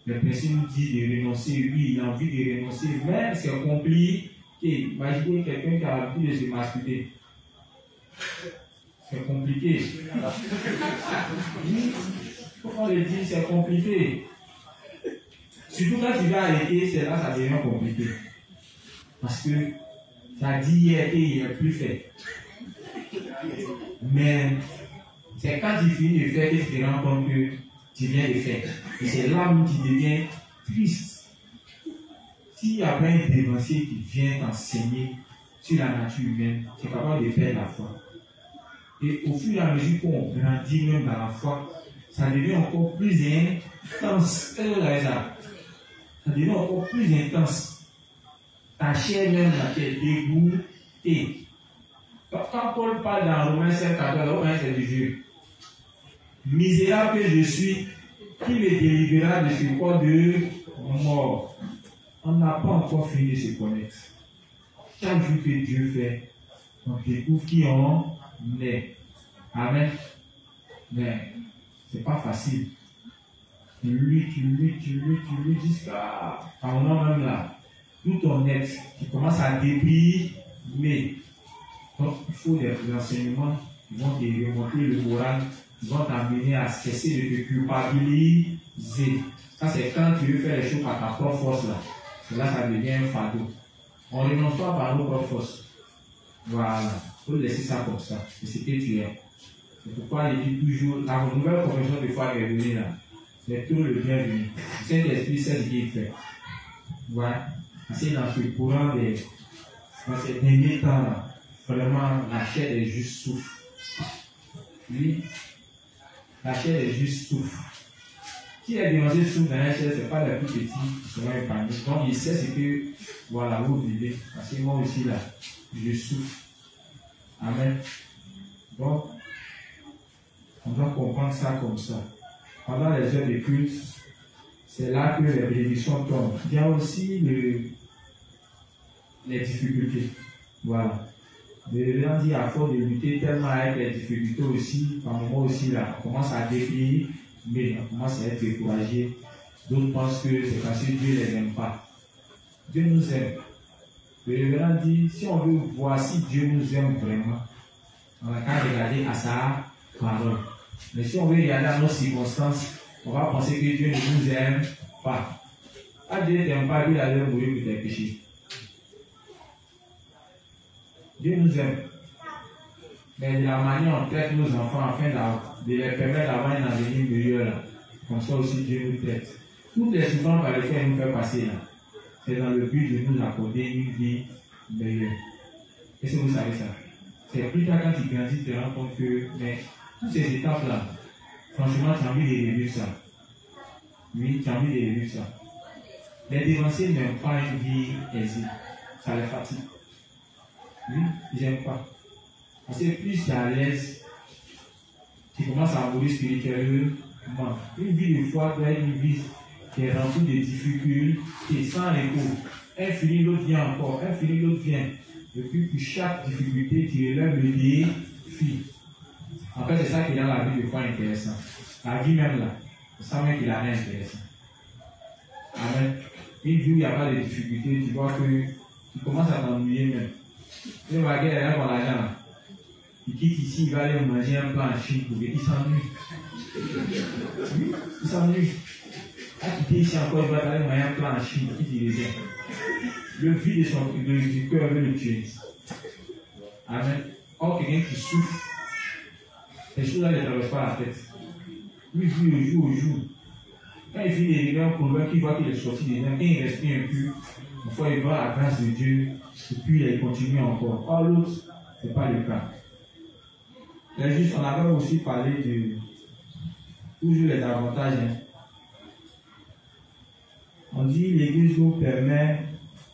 Le principe nous dit de renoncer. Oui, il a envie de renoncer, mais c'est compliqué. Imaginez quelqu'un qui a l'habitude de se masturber. C'est compliqué. Comment le dire, c'est compliqué. Surtout quand tu vas arrêter, c'est là que ça devient compliqué. Parce que tu as dit hier qu'il n'est plus fait. Mais c'est quand tu finis de faire que tu te rends compte que tu viens de faire. Et c'est là où tu deviens triste. S'il y a pas un dévancier qui vient t'enseigner sur la nature humaine, tu es capable de faire la foi. Et au fur et à mesure qu'on grandit même dans la foi, ça devient encore plus intense. Ça devient encore plus intense. Ta chair même, là, tu es dégoûté. Quand Paul parle dans Romains 7, 14, Romains c'est du Dieu. Misérable que je suis, qui me délivrera de ce corps de mort. On n'a pas encore fini de se connaître. Chaque jour que Dieu fait, on découvre qui on est. Amen. Mais c'est pas facile. Tu luttes jusqu'à un moment même là. Tout ton être qui commence à déprimer. Donc il faut des enseignements qui vont te remonter le moral, qui vont t'amener à cesser de te culpabiliser. Ça c'est quand tu veux faire les choses par ta propre force là. Et là ça devient un fardeau. On ne renonce pas par nos propres forces. Voilà. Il faut laisser ça comme ça. C'est ce que tu es. C'est pourquoi il dit toujours, la nouvelle confession de foi qui est donnée là, c'est tout le bienvenu. Le Saint-Esprit sait ce qu'il fait. Voilà. C'est dans ce courant dans ces derniers temps là, vraiment la chair des justes souffre. Oui, la chair des justes souffre. Qui est dérangé souffre dans la chair, ce n'est pas les plus petits qui seront épargnés. Donc il sait ce que, voilà, vous vivez. Parce que moi aussi là, je souffre. Amen. Donc, on doit comprendre ça comme ça. Pendant les heures de culte, c'est là que les bénédictions tombent. Il y a aussi les difficultés. Voilà. Les gens disent à force de lutter tellement avec les difficultés aussi, par moment aussi là, on commence à déprimer, mais on commence à être découragé. D'autres pensent que c'est parce que Dieu ne les aime pas. Dieu nous aime. Le révérend dit, si on veut voir si Dieu nous aime vraiment, on n'a qu'à regarder à sa parole. Mais si on veut regarder à nos circonstances, on va penser que Dieu ne nous aime pas. Ah, Dieu ne t'aime pas, il a l'air mourir pour tes péchés. Dieu nous aime. Mais de la manière on traite nos enfants afin de les permettre d'avoir un avenir meilleur, comme ça aussi Dieu nous traite. Toutes les souffrances par lesquelles il nous fait passer là, c'est dans le but de nous accorder une vie meilleure. Est-ce que vous savez ça? C'est plus tard quand tu grandis, tu te rends compte que, mais toutes ces étapes-là, franchement, tu as envie de revivre ça. Oui, tu as envie de revivre ça. Les dévanciers n'aiment pas une vie aisée. Ça les fatigue. Oui, ils n'aiment pas. Parce que plus tu es à l'aise, tu commences à mourir spirituellement. Une vie de foi doit être une vie qui est remplie de difficultés, sans écho. Un fini, l'autre vient encore. Un fini, l'autre vient. Et puis, pour chaque difficulté, tu relèves le défi. En fait, c'est ça qui rend la vie de foi intéressante. La vie même là, c'est ça même qui la rend intéressante. Amen. Une vie où il n'y a pas de difficulté, tu vois que tu commences à t'ennuyer même. Tu vas regarder là pour l'argent là. Il quitte ici, il va aller manger un plat en Chine pour qu'il s'ennuie. Oui, il s'ennuie. À quitter ici encore, il va aller manger un plat en Chine pour qu'il désire. Le vide du cœur veut le tuer. Amen. Or, quelqu'un qui souffre, ces choses-là ne traversent pas la tête. Lui vit au jour. Quand il finit les grands problèmes, qu'il voit qu'il est sorti des gens, quand il respire un peu, une fois il voit la grâce de Dieu, et puis il continue encore. Or, l'autre, ce n'est pas le cas. Les justes, on avait aussi parlé de toujours les avantages. Hein. On dit l'Église nous permet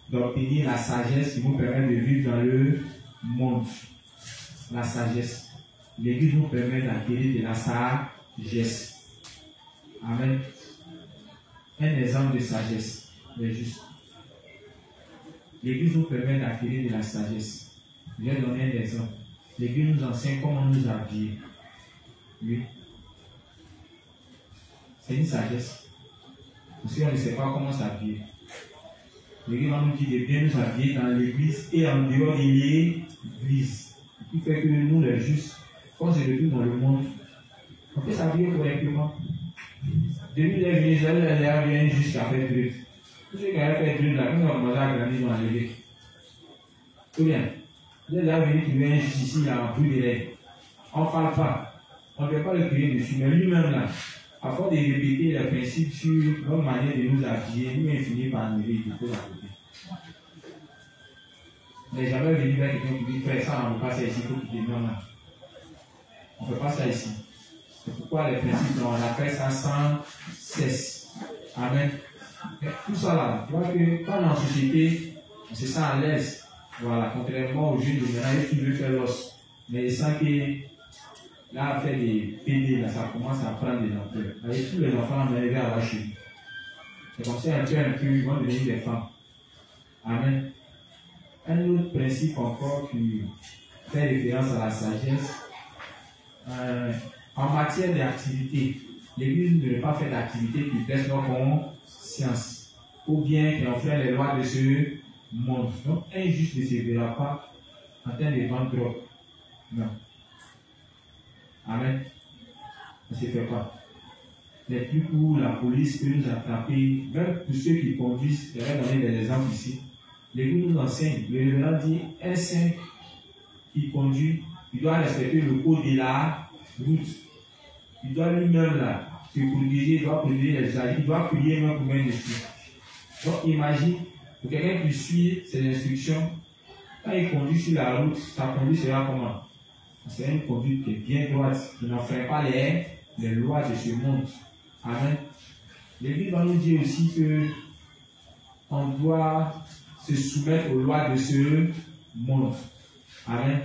d'obtenir la sagesse qui nous permet de vivre dans le monde. La sagesse. L'Église nous permet d'acquérir de la sagesse. Amen. Un exemple de sagesse. Les justes. L'Église nous permet d'acquérir de la sagesse. Je vais donner un exemple. L'Église nous enseigne comment nous habiller. Oui. C'est une sagesse. Parce qu'on ne sait pas comment s'habiller. L'Église nous dit de bien nous habiller dans l'Église et en dehors de l'Église. Ce qui fait que nous, les justes, quand on se retrouve dans le monde, on peut s'habiller correctement. Depuis les venus, j'allais vient juste à faire truc. Tout ce qui a fait truc là, quand on a commencé à grandir, ils vont enlever. Tout bien. Les amis qui viennent juste ici, là, en plus de l'air. On ne parle pas. On ne peut pas le crier dessus. Mais lui-même, là, à force de répéter les principes sur notre manière de nous habiller, lui-même finit par enlever il faut la côté. Mais jamais venu vers quelqu'un qui dit, frère, ça, on ne peut pas faire ici, il faut qu'il te donne là. On ne fait pas ça ici. C'est pourquoi les principes, on appelle ça sans cesse. Amen. Et tout ça là, tu vois que quand on est en société, on se sent à l'aise. Voilà, contrairement aux jeunes de maintenant, qui veulent faire l'os. Mais il sent que là, faire des PD, là, ça commence à prendre des ampleurs. Avec tous les enfants, on est à chez nous. C'est comme ça, un peu, ils vont devenir des femmes. Amen. Un autre principe encore qui fait référence à la sagesse, en matière d'activité, l'Église ne veut pas faire d'activité qui blesse nos consciences, ou bien qui enfreint les lois de ce monde. Donc, un juste ne se verra pas en train de vendre drogue. Non. Amen. Ça ne se fait pas. Les plus où la police peut nous attraper, même pour ceux qui conduisent, je vais donner des exemples ici. L'Église nous enseigne, le révérend dit, un saint qui conduit, il doit respecter le code de la route. Il doit lui-même là, se protéger, il doit protéger les alliés, il doit prier même pour mettre dessus. Donc imagine, pour quelqu'un qui suit ses instructions, quand il conduit sur la route, sa conduite sera comment? C'est une conduite qui est bien droite, qui n'enfreint pas les lois de ce monde. Amen. L'Église va nous dire aussi que on doit se soumettre aux lois de ce monde. Amen.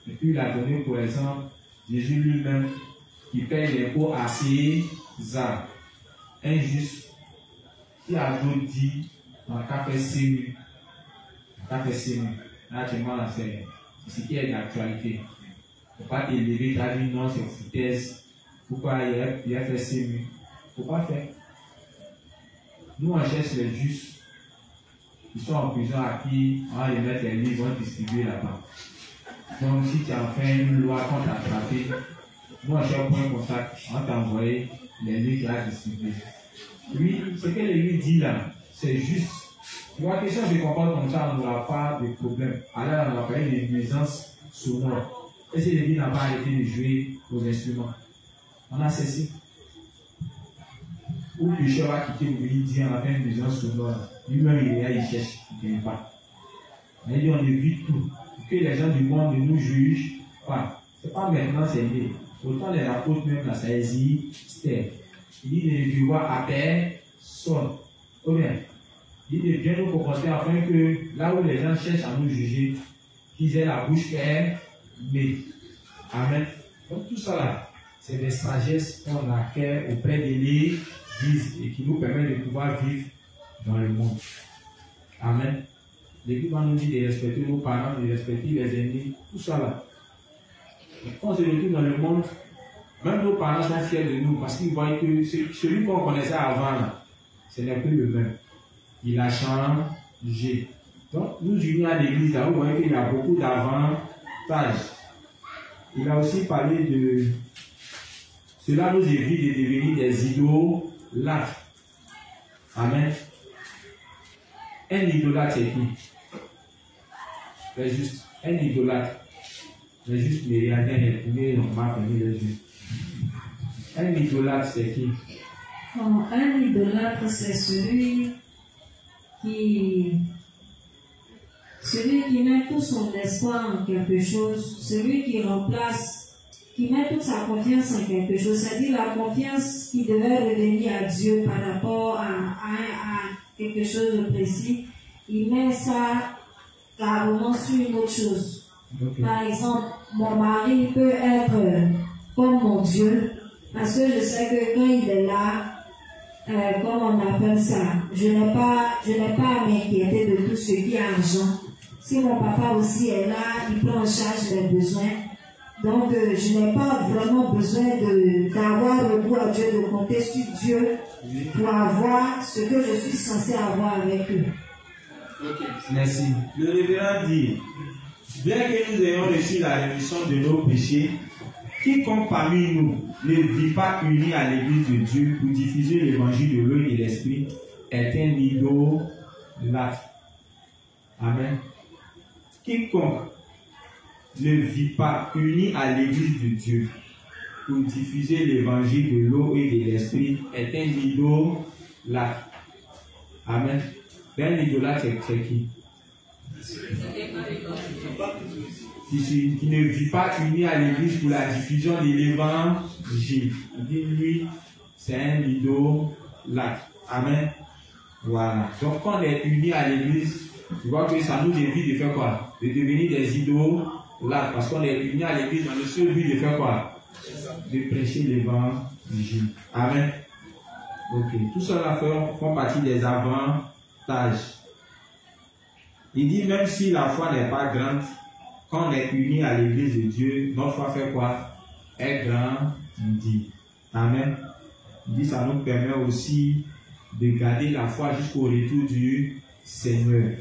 Et puis il a donné pour exemple Jésus lui-même qui paye l'impôt à César. Un juste qui a d'autres dit dans le cas fait sému. Là actuellement c'est ce qui est d'actualité. Il ne faut pas t'élever, tu as dit non, c'est foutaise. Pourquoi il a fait sému? Il ne faut pas faire. Nous on cherche les justes. Ils sont en prison à qui on va les mettre les livres, on va distribuer là-bas. Donc si tu as fait une loi qu'on t'a attrapé, nous on cherche point contact, on va t'envoyer les livres à distribuer. Oui, ce que l'Église dit là, c'est juste. Tu vois que si on se comporte comme ça, on n'aura pas de problème. Alors on va pas une nuisance sonore. Et si l'Église n'a pas arrêté de jouer aux instruments, on a cessé. Ou le chef va quitter le pays, dit on a fait une nuisance sonore. Lui-même il cherche, il ne vient pas. Mais on évite tout. Que les gens du monde ne nous jugent pas. Ce n'est pas maintenant, c'est né. Autant les apôtres même, là, ça existait. Il dit de ne voir à personne. Ou bien, il dit de bien nous comporter afin que là où les gens cherchent à nous juger, qu'ils aient la bouche fermée. Amen. Donc tout ça là, c'est des sagesses qu'on acquiert auprès de l'Église et qui nous permet de pouvoir vivre dans le monde. Amen. L'Église va nous dire de respecter nos parents, de respecter les aînés, tout ça là. Quand on se retrouve dans le monde, même nos parents sont fiers de nous parce qu'ils voient que celui qu'on connaissait avant là, ce n'est plus le même. Il a changé. Donc, nous unir à l'église, là, vous voyez qu'il y a beaucoup d'avantages. Il a aussi parlé de cela nous évite de devenir des idolâtres. Amen. Un idolâtre, c'est qui? C'est juste un idolâtre. C'est juste les regarder, les on va fermer les yeux. Un idolâtre, c'est qui? Un idolâtre, c'est celui qui met tout son espoir en quelque chose, celui qui met toute sa confiance en quelque chose, c'est-à-dire la confiance qui devait revenir à Dieu par rapport à quelque chose de précis, il met ça carrément sur une autre chose. Okay. Par exemple, mon mari peut être comme mon Dieu, parce que je sais que quand il est là, comme on appelle ça, je n'ai pas à m'inquiéter de tout ce qui est argent. Si mon papa aussi est là, il prend en charge les besoins. Donc, je n'ai pas vraiment besoin d'avoir recours à Dieu, de compter sur Dieu pour avoir ce que je suis censé avoir avec eux. Ok, merci. Le révérend dit, bien que nous ayons reçu la rémission de nos péchés, quiconque parmi nous ne vit pas uni à l'église de Dieu pour diffuser l'évangile de l'eau et de l'esprit est un idolâtre. Amen. Quiconque ne vit pas uni à l'église de Dieu pour diffuser l'évangile de l'eau et de l'esprit est un idolâtre. Amen. Un idolâtre, c'est qui? qui ne vit pas uni à l'église pour la diffusion de l'évangile. Il dit, lui, c'est un idolâtre. Amen. Voilà. Donc, quand on est uni à l'église, tu vois que ça nous évite de faire quoi? De devenir des idolâtres. Parce qu'on est uni à l'église dans le seul but de faire quoi? De prêcher l'évangile. Amen. Ok. Tout cela font partie des avantages. Il dit, même si la foi n'est pas grande, quand on est uni à l'église de Dieu, notre foi fait quoi? Est grandie. Amen. Il dit, ça nous permet aussi de garder la foi jusqu'au retour du Seigneur.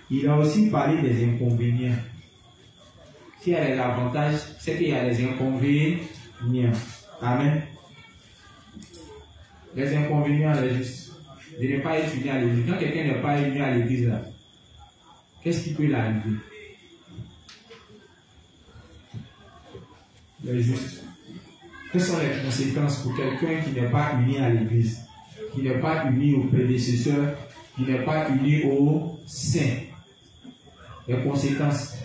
Il a aussi parlé des inconvénients. S'il y a des avantages, c'est qu'il y a des inconvénients. Amen. Les inconvénients, c'est juste de ne pas être uni à l'église. Quand quelqu'un n'est pas uni à l'église, là, qu'est-ce qui peut l'arriver? Les justes. Quelles sont les conséquences pour quelqu'un qui n'est pas uni à l'église, qui n'est pas uni aux prédécesseurs, qui n'est pas uni aux saints? Les conséquences.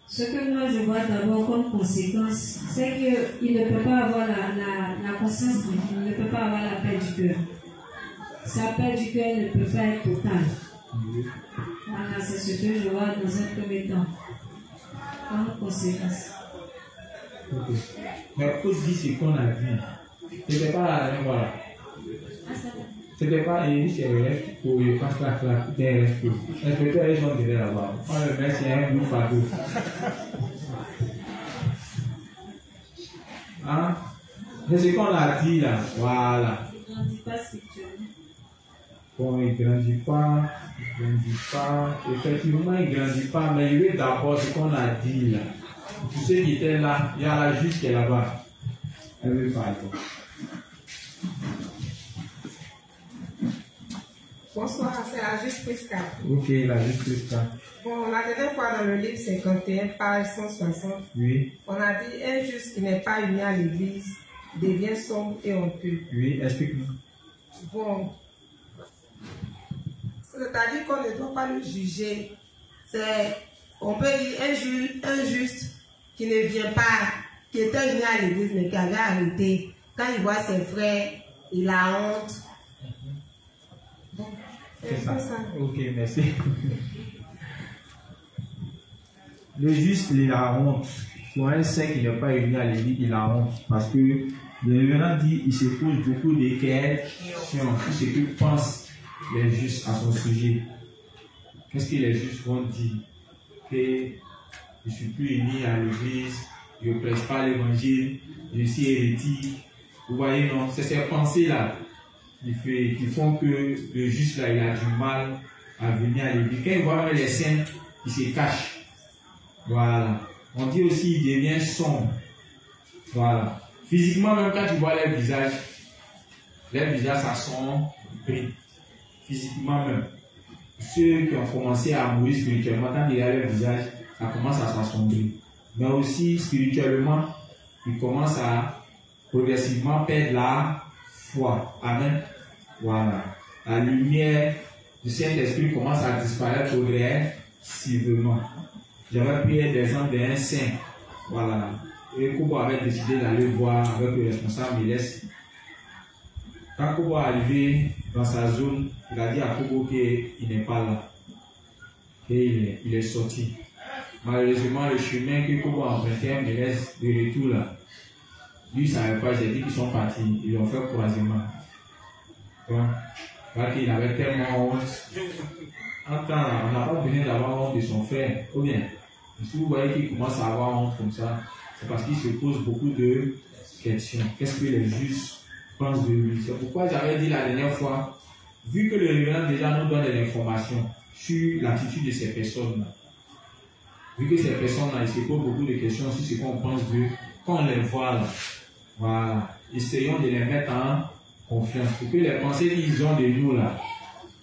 Ce que moi je vois d'abord comme conséquence, c'est qu'il ne peut pas avoir la conscience, il ne peut pas avoir la paix du cœur. Sa paix du cœur ne peut pas être totale. Voilà, c'est ce que je vois dans un premier temps, comme conséquence. Okay. Mais il faut dire ce qu'on a dit. C'était pas, voilà. C'était pas c'est le reste pour le pasteur là, c'était le reste pour. L'inspecteur est genre de là-bas. On le met, c'est un bout fardeau. Hein? C'est ce qu'on a dit là. Voilà. Il ne grandit pas spirituellement. Bon, il ne grandit pas. Il ne grandit pas. Effectivement, il ne grandit pas, mais il veut d'abord ce qu'on a dit là. Tous ceux qui étaient là, il y a la juge qui est là-bas. Elle veut parler. Bonsoir, c'est la juge Prisca. Ok, la juge Prisca. Bon, la dernière fois dans le livre 51, page 160, Oui. On a dit un juste qui n'est pas uni à l'église devient sombre et honteux. Oui, explique-moi. Bon, c'est-à-dire qu'on ne doit pas le juger. On peut dire un juste qui ne vient pas, qui était uni à l'église mais qui avait arrêté. Quand il voit ses frères, il a honte. Bon, c'est ça. Ok, merci. Le juste, il a honte. Pour un saint qui n'est pas uni à l'église, il a honte. Parce que le révérend dit il se pose beaucoup de questions sur ce que pensent les justes à son sujet. Qu'est-ce que les justes vont dire? Que je ne suis plus uni à l'église, je ne prêche pas l'évangile, je suis hérétique. Vous voyez, non? C'est ces pensées-là qui font que le juste, là, il a du mal à venir à l'église. Quand il voit les saints, il se cache. Voilà. On dit aussi il devient sombre. Voilà. Physiquement, même quand tu vois les visages s'assombrit. Physiquement même. Ceux qui ont commencé à mourir spirituellement, quand il y a leur visage, ça commence à s'assombrir. Mais aussi spirituellement, ils commencent à progressivement perdre la foi. Amen. Voilà. La lumière du Saint-Esprit commence à disparaître progressivement. J'avais pris l'exemple d'un saint. Voilà. Et Kobo avait décidé d'aller voir avec le responsable Mélès. Quand Kobo est arrivé dans sa zone, il a dit à Kobo qu'il n'est pas là. Et il est sorti. Malheureusement, le chemin que Kobo a emprunté me laisse de retour là. Lui, il ne savait pas, j'ai dit qu'ils sont partis. Ils l'ont fait croisement. Donc, parce qu'il avait tellement honte. En temps, on n'a pas besoin d'avoir honte de son frère. Ou bien, si vous voyez qu'il commence à avoir honte comme ça, c'est parce qu'il se pose beaucoup de questions. Qu'est-ce que les justes pensent de lui? C'est pourquoi j'avais dit la dernière fois, vu que le révérend déjà nous donne de l'information sur l'attitude de ces personnes-là, vu que ces personnes-là, ils se posent beaucoup de questions sur ce qu'on pense d'eux, quand on les voit là, voilà, essayons de les mettre en confiance. Pour que les pensées qu'ils ont de nous là,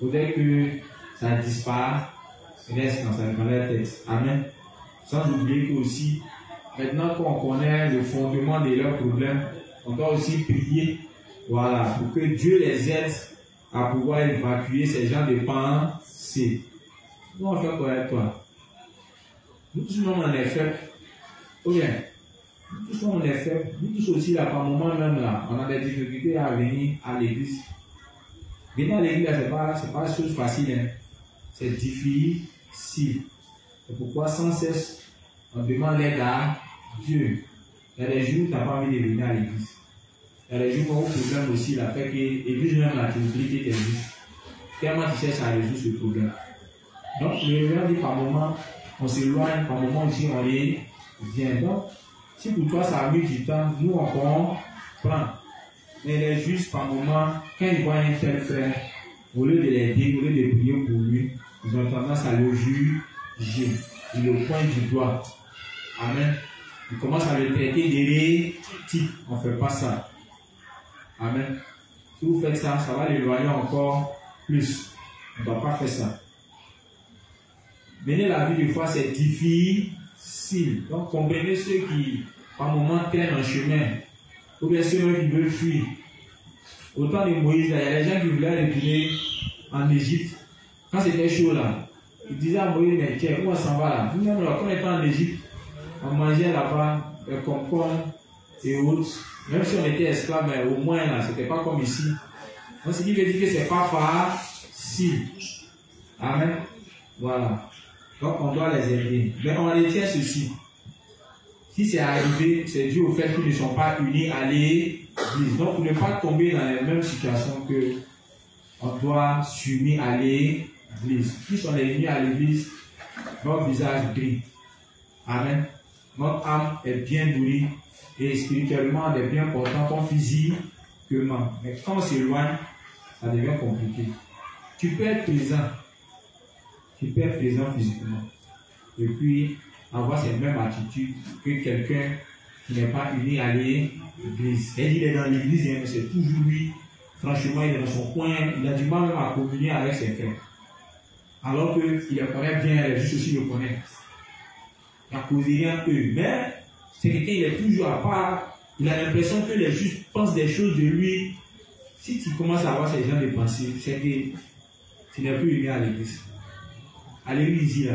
faudrait que ça disparaisse, reste dans leur tête. Amen. Sans oublier que aussi, maintenant qu'on connaît le fondement de leurs problèmes, on doit aussi prier, voilà, pour que Dieu les aide à pouvoir évacuer ces gens de pensée. Nous, on fait quoi avec toi? Nous tous, on est faibles. Ou bien, nous tous, on est faibles. Nous tous aussi, là, par moment même, là, on a des difficultés à venir à l'église. Venir à l'église, c'est pas une chose facile, hein. C'est difficile. C'est pourquoi, sans cesse, on demande l'aide à Dieu. Il y a des jours où tu n'as pas envie de venir à l'église. Il y a des jours où le problème aussi, là, fait que l'église même, là, tu oublies que tu existes. Tellement tu cherches à résoudre ce problème. Donc, le réveil dit par moment, on s'éloigne, par moment aussi, on les vient. Donc, si pour toi ça a mis du temps, nous on comprend. Mais les justes, par moment, quand ils voient un tel frère, au lieu de l'aider, au lieu de prier pour lui, ils ont tendance à le juger. Ils le pointent du doigt. Amen. Ils commencent à le traiter d'hérétique. On ne fait pas ça. Amen. Si vous faites ça, ça va l'éloigner encore plus. On ne doit pas faire ça. Mener la vie de foi, c'est difficile. Donc, comprenez ceux qui, par moment, traînent en chemin. Ou bien ceux qui veulent fuir. Au temps de Moïse, il y a des gens qui voulaient retourner en Égypte. Quand c'était chaud là, ils disaient à Moïse, mais tiens, où on s'en va là? Nous-mêmes, quand on était en Égypte, on mangeait là-bas des concombres et autres. Même si on était esclaves, mais au moins là, c'était pas comme ici. Donc, ce qui veut dire que c'est pas facile. Amen. Voilà. Donc, on doit les aider. Mais on retient ceci. Si c'est arrivé, c'est dû au fait qu'ils ne sont pas unis à l'église. Donc, pour ne pas tomber dans les mêmes situations que on doit s'unir à l'église. Plus on est unis à l'église, notre visage brille. Amen. Notre âme est bien nourrie et spirituellement, elle est bien portante comme physiquement. Mais quand on s'éloigne, ça devient compliqué. Tu peux être présent. Tu peux être présent physiquement. Et puis, avoir cette même attitude que quelqu'un qui n'est pas uni à l'église. Il est dans l'église, mais c'est toujours lui. Franchement, il est dans son coin. Il a du mal même à communier avec ses frères. Alors qu'il les connaît bien, les justes aussi le connaissent. Il a causé rien eux. Mais c'est quelqu'un qui est toujours à part. Il a l'impression que les justes pensent des choses de lui. Si tu commences à avoir ces gens de pensée, c'est que tu n'es plus uni à l'église. À l'église ici, là.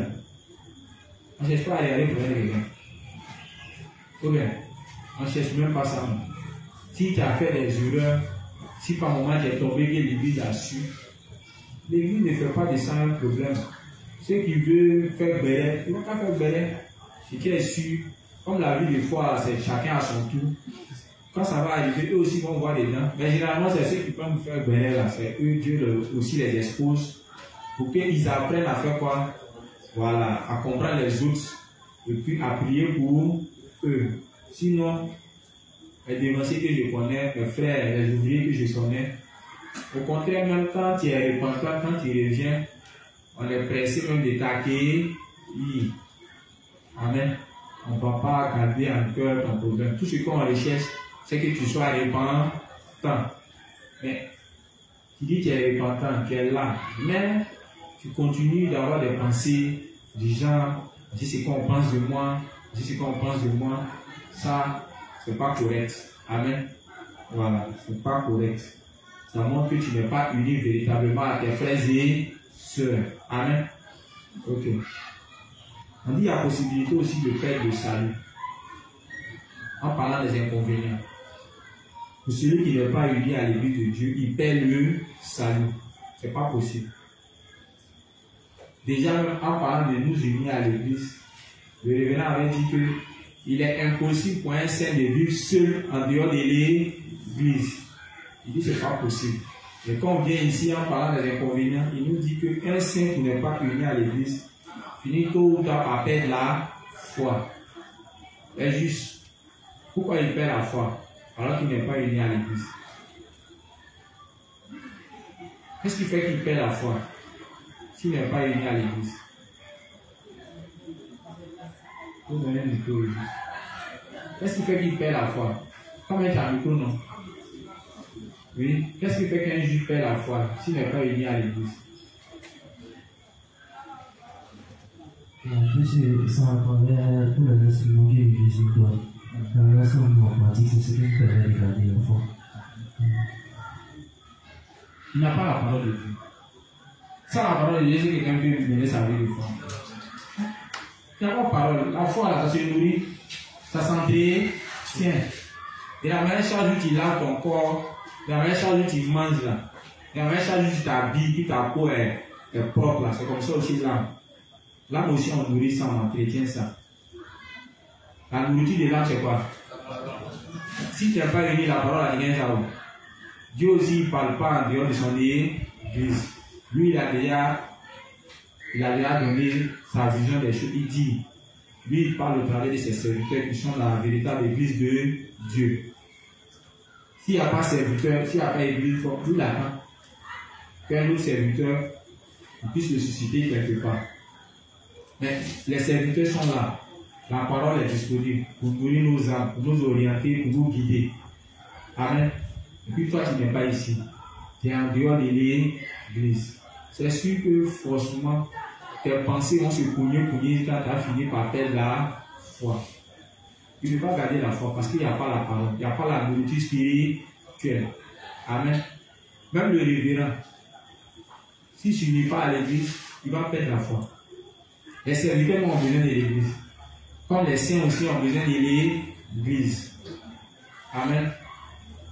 On ne cherche pas à aller pour les gens. Ou bien, on ne cherche même pas ça. Si tu as fait des erreurs, si par moment tu es tombé que l'église a su, l'église ne fait pas de ça un problème. Ceux qui veulent faire bélé, ils ne vont pas faire bélé. Et qui est sûr, comme la vie des fois, c'est chacun à son tour. Quand ça va arriver, eux aussi vont voir dedans. Mais généralement, c'est ceux qui peuvent faire bélé là. C'est eux, Dieu aussi les expose pour qu'ils apprennent à faire quoi? Voilà, à comprendre les autres et puis à prier pour eux. Sinon, les dévanciers que je connais, mes frères, les ouvriers que je connais, au contraire, même quand tu es repentant, quand tu reviens, on est pressé même de t'accueillir. Amen. On ne va pas garder en cœur ton problème. Tout ce qu'on recherche, c'est que tu sois repentant. Mais tu dis que tu es repentant, tu es là. Mais tu continues d'avoir des pensées du genre, dis ce qu'on pense de moi, dis ce qu'on pense de moi. Ça, c'est pas correct. Amen. Voilà, c'est pas correct. Ça montre que tu n'es pas uni véritablement à tes frères et sœurs. Amen. Ok. On dit qu'il y a possibilité aussi de perdre le salut. En parlant des inconvénients. Pour celui qui n'est pas uni à l'église de Dieu, il perd le salut. C'est pas possible. Déjà, même en parlant de nous unir à l'église, le révérend avait dit qu'il est impossible pour un saint de vivre seul en dehors de l'église. Il dit que ce n'est pas possible. Et quand on vient ici en parlant des inconvénients, il nous dit qu'un saint qui n'est pas uni à l'église finit tôt ou tard par perdre la foi. C'est juste. Pourquoi il perd la foi alors qu'il n'est pas uni à l'église? Qu'est-ce qui fait qu'il perd la foi s'il n'est pas uni à l'église? Vous donnez un micro au juste. Qu'est-ce qui fait qu'il perd la foi? Comment tu as un micro, non? Oui. Qu'est-ce qui fait qu'un juif perd la foi s'il n'est pas uni à l'église? Et en plus, ça apparaît tous les instruments qui utilisent le doigt. La version informatique, c'est ce qui me permet de garder l'enfant. Il n'a pas la parole de Dieu. Sans la parole de Dieu, c'est quelqu'un qui peut mener sa vie de foi. Il n'a pas de parole. La foi, là, ça se nourrit, ça s'entretient. Et la manière charge où tu laves ton corps, la manière charge où tu manges là, la manière charge où tu t'habilles, que ta peau est propre là, c'est comme ça aussi l'âme. L'âme aussi on nourrit ça, on entretient ça. La nourriture de l'âme c'est quoi? Si tu n'as pas réuni la parole à quelqu'un, ça va. Dieu aussi ne parle pas en dehors de son église. Lui il a déjà donné sa vision des choses. Il dit, lui il parle au travers de ses serviteurs qui sont la véritable église de Dieu. S'il n'y a pas serviteur, s'il n'y a pas église, lui l'attend qu'un autre serviteur puisse le susciter quelque part. Mais les serviteurs sont là. La parole est disponible pour nourrir nos âmes, pour nous orienter, pour nous guider. Amen. Et puis toi, tu n'es pas ici. Tu es en dehors de l'église. C'est sûr que forcément, tes pensées vont se cogner quand tu as fini par perdre la foi. Tu ne peux pas garder la foi parce qu'il n'y a pas la parole, il n'y a pas la nourriture spirituelle. Amen. Même le révérend, si tu n'es pas à l'église, il va perdre la foi. Les serviteurs ont besoin de l'église. Comme les saints aussi ont besoin de l'église. Amen.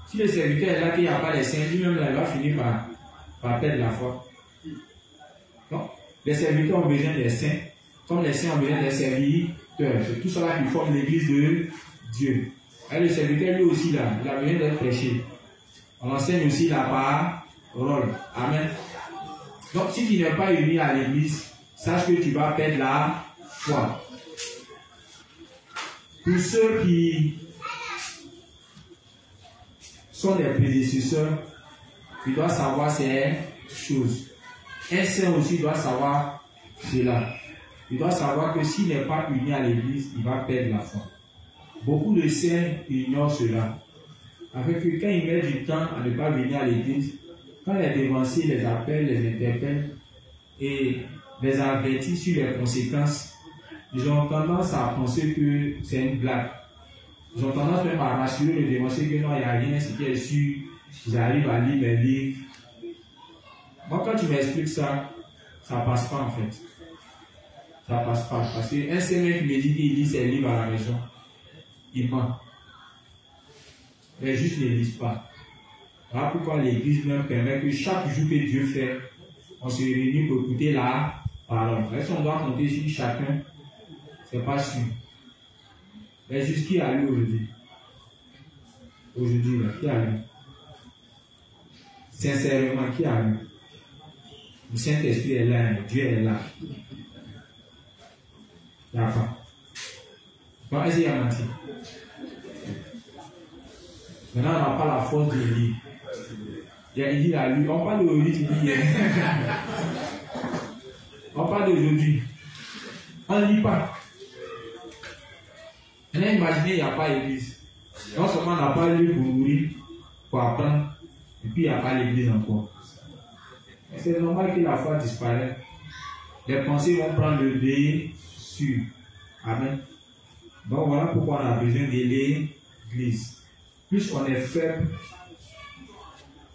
Si le serviteur est là, qu'il n'y a pas les saints, lui-même là, il va finir par perdre la foi. Donc, les serviteurs ont besoin des saints, comme les saints ont besoin des serviteurs. C'est tout cela qui forme l'église de Dieu. Et le serviteur, lui aussi, là, il a besoin d'être prêché. On enseigne aussi la parole. Amen. Donc, si tu n'es pas uni à l'église, sache que tu vas perdre la foi. Pour ceux qui sont les prédécesseurs, tu dois savoir ces choses. Un saint aussi doit savoir cela. Il doit savoir que s'il n'est pas uni à l'église, il va perdre la foi. Beaucoup de saints ignorent cela. Avec que quand ils mettent du temps à ne pas venir à l'église, quand les dévanciers les appellent, les interpellent et les avertissent sur les conséquences, ils ont tendance à penser que c'est une blague. Ils ont tendance même à rassurer les dévanciers que non, il n'y a rien, c'est qu'ils sûr, ils arrivent à lire mes livres. Moi, quand tu m'expliques ça, ça ne passe pas en fait. Ça ne passe pas. Parce qu'un seul mec me dit qu'il lit ses livres à la maison. Il ment. Les justes ne lisent pas. Voilà pourquoi l'église même permet que chaque jour que Dieu fait, on se réunit pour écouter la parole. Si on doit compter sur chacun, ce n'est pas sûr. Les justes qui a lu aujourd'hui? Aujourd'hui, qui a lu? Sincèrement, qui a lu? Le Saint-Esprit est là, Dieu est là. D'accord. Bon, est-ce qu'il y a menti? Maintenant, on n'a pas la force de lire. Il dit à lui, on parle d'aujourd'hui, tu dis hier. On parle d'aujourd'hui. On ne lit pas. Maintenant, imaginez, il n'y a pas d'église. Non seulement on n'a pas lu pour nourrir, pour apprendre, et puis il n'y a pas l'église encore. C'est normal que la foi disparaisse. Les pensées vont prendre le dessus. Amen. Donc voilà pourquoi on a besoin de l'église. Plus on est faible,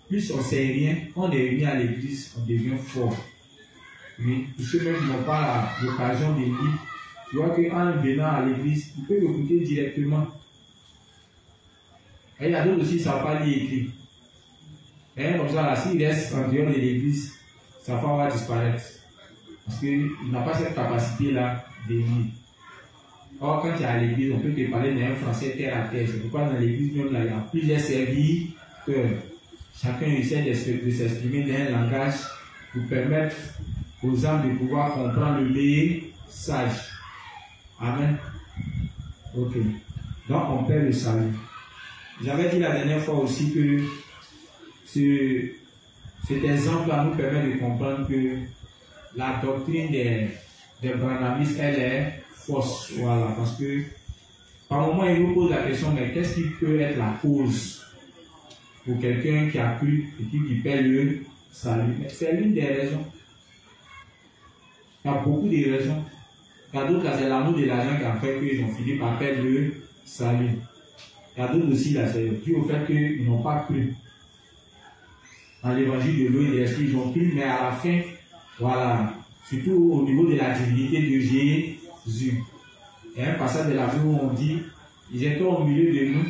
plus on ne sait rien, on est venu à l'église, on devient fort. Oui, pour ceux même qui n'ont pas l'occasion de lire, tu vois qu'en venant à l'église, ils peuvent écouter directement. Et il y a d'autres aussi, ça ne va pas lire écrit. Et comme ça, là, s'il reste en dehors de l'église, sa foi va disparaître. Parce qu'il n'a pas cette capacité-là de lire. Or, quand tu es à l'église, on peut te parler d'un français terre à terre. C'est pourquoi dans l'église même, là, il y a plusieurs serviteurs. Chacun essaie de s'exprimer dans un langage pour permettre aux âmes de pouvoir comprendre le message. Amen. Ok. Donc, on perd le salut. J'avais dit la dernière fois aussi que cet exemple-là nous permet de comprendre que la doctrine des branhamistes, elle est fausse. Voilà, parce que par moment, il nous pose la question, mais qu'est-ce qui peut être la cause pour quelqu'un qui a cru et qui perd le salut? C'est l'une des raisons. Il y a beaucoup de raisons. Il y a d'autres là, c'est l'amour de l'argent qui a fait qu'ils ont fini par perdre le salut. Il y a d'autres aussi là, c'est dû au fait qu'ils n'ont pas cru. Dans l'évangile de l'eau et de l'esprit, ils ont cru, mais à la fin, voilà, surtout au niveau de la divinité de Jésus. Il y a un passage de la Bible où on dit, ils étaient au milieu de nous,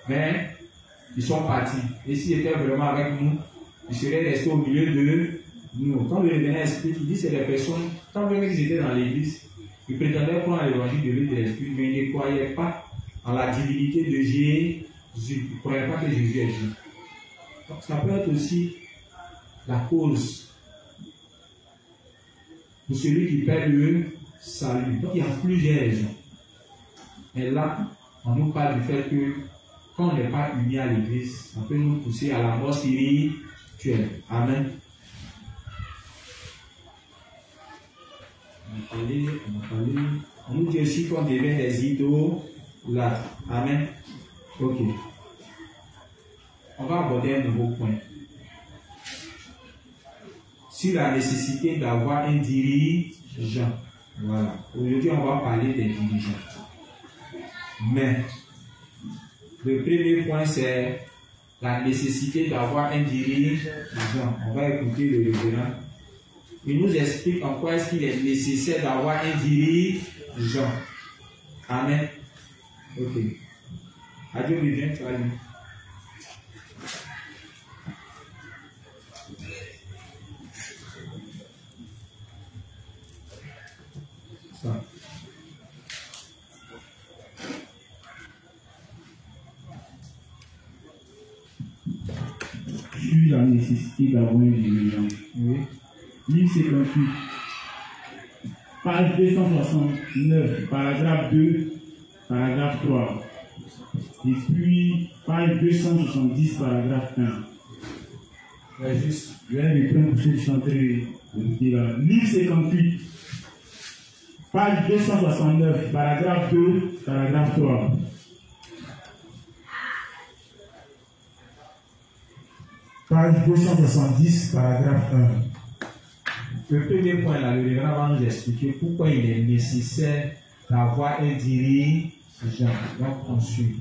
mais ils sont partis. Et s'ils étaient vraiment avec nous, ils seraient restés au milieu de nous. Quand le révérend explique, il dit c'est des personnes, quand même ils étaient dans l'église, ils prétendaient croire à l'évangile de l'eau et de l'esprit, mais ils ne croyaient pas en la divinité de Jésus. Ils ne croyaient pas que Jésus est Dieu. Donc ça peut être aussi la cause pour celui qui perd le salut. Donc il y a plusieurs raisons. Mais là, on nous parle du fait que quand on n'est pas unis à l'église, ça peut nous pousser à la mort spirituelle. Amen. On nous dit aussi qu'on devient des idoles là. Amen. Ok. On va aborder un nouveau point. Sur la nécessité d'avoir un dirigeant. Voilà. Aujourd'hui, on va parler des dirigeants. Mais, le premier point, c'est la nécessité d'avoir un dirigeant. On va écouter le révérend. Il nous explique en quoi est-ce qu'il est nécessaire d'avoir un dirigeant. Amen. Ok. Adieu, viens, tu vas lire. Sur la nécessité d'avoir un dirigeant. Oui. Livre 58, page 269, paragraphe 2, paragraphe 3. Et puis, page 270, paragraphe 1. Je vais reprendre pour ceux qui sont en train de dire. Livre 58, page 269, paragraphe 2, paragraphe 3. Page 270, paragraphe 1. Le premier point là, le révérend va nous expliquer pourquoi il est nécessaire d'avoir un dirigeant. Donc, on suit.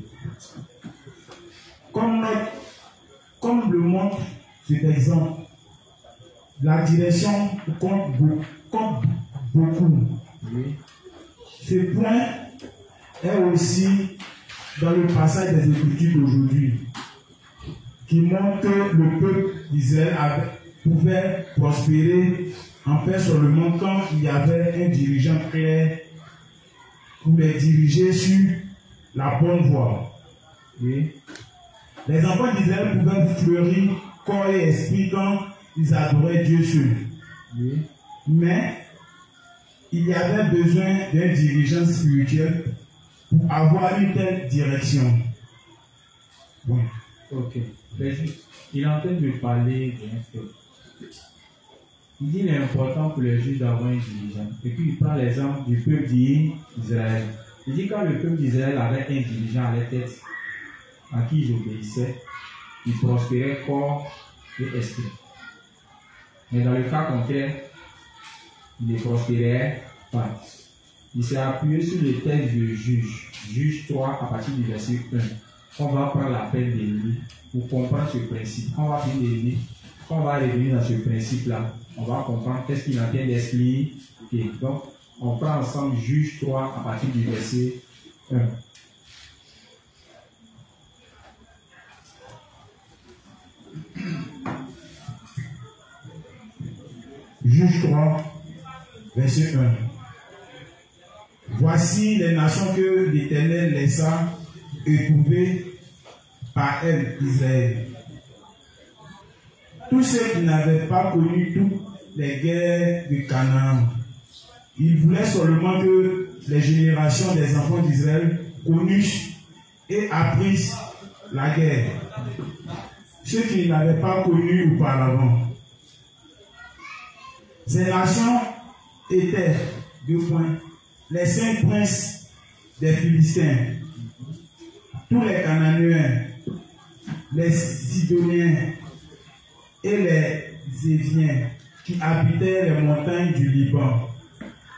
Comme le montre cet exemple, la direction compte beaucoup. Oui. Ce point est aussi dans le passage des Écritures d'aujourd'hui, qui montre que le peuple d'Israël pouvait prospérer en paix seulement quand il y avait un dirigeant clair pour les diriger sur la bonne voie. Oui. Les enfants d'Israël pouvaient fleurir corps et esprit quand ils adoraient Dieu seul. Oui. Mais il y avait besoin d'un dirigeant spirituel pour avoir une telle direction. Oui. Ok. Il est en train de parler d'un fait. Il dit qu'il est important pour les juifs d'avoir un dirigeant. Et puis il prend l'exemple du peuple d'Israël. Il dit quand le peuple d'Israël avait un dirigeant à la tête, à qui ils obéissaient, ils prospéraient corps et esprit. Mais dans le cas contraire, ils ne prospéraient pas. Il s'est appuyé sur le texte de Juge 3 à partir du verset 1. On va prendre la peine de lire pour comprendre ce principe. On va finir de lire. Quand on va revenir dans ce principe-là, on va comprendre qu'est-ce qu'il entend d'esprit. Okay. Donc, on prend ensemble Juge 3 à partir du verset 1. Juge 3, verset 1. Voici les nations que l'Éternel laissa éprouver par elle, Israël. Tous ceux qui n'avaient pas connu toutes les guerres de Canaan, ils voulaient seulement que les générations des enfants d'Israël connussent et apprissent la guerre. Ceux qui ne l'avaient pas connu auparavant. Ces nations étaient, les 5 princes des Philistins, tous les Cananéens, les Sidoniens et les Éviens qui habitaient les montagnes du Liban,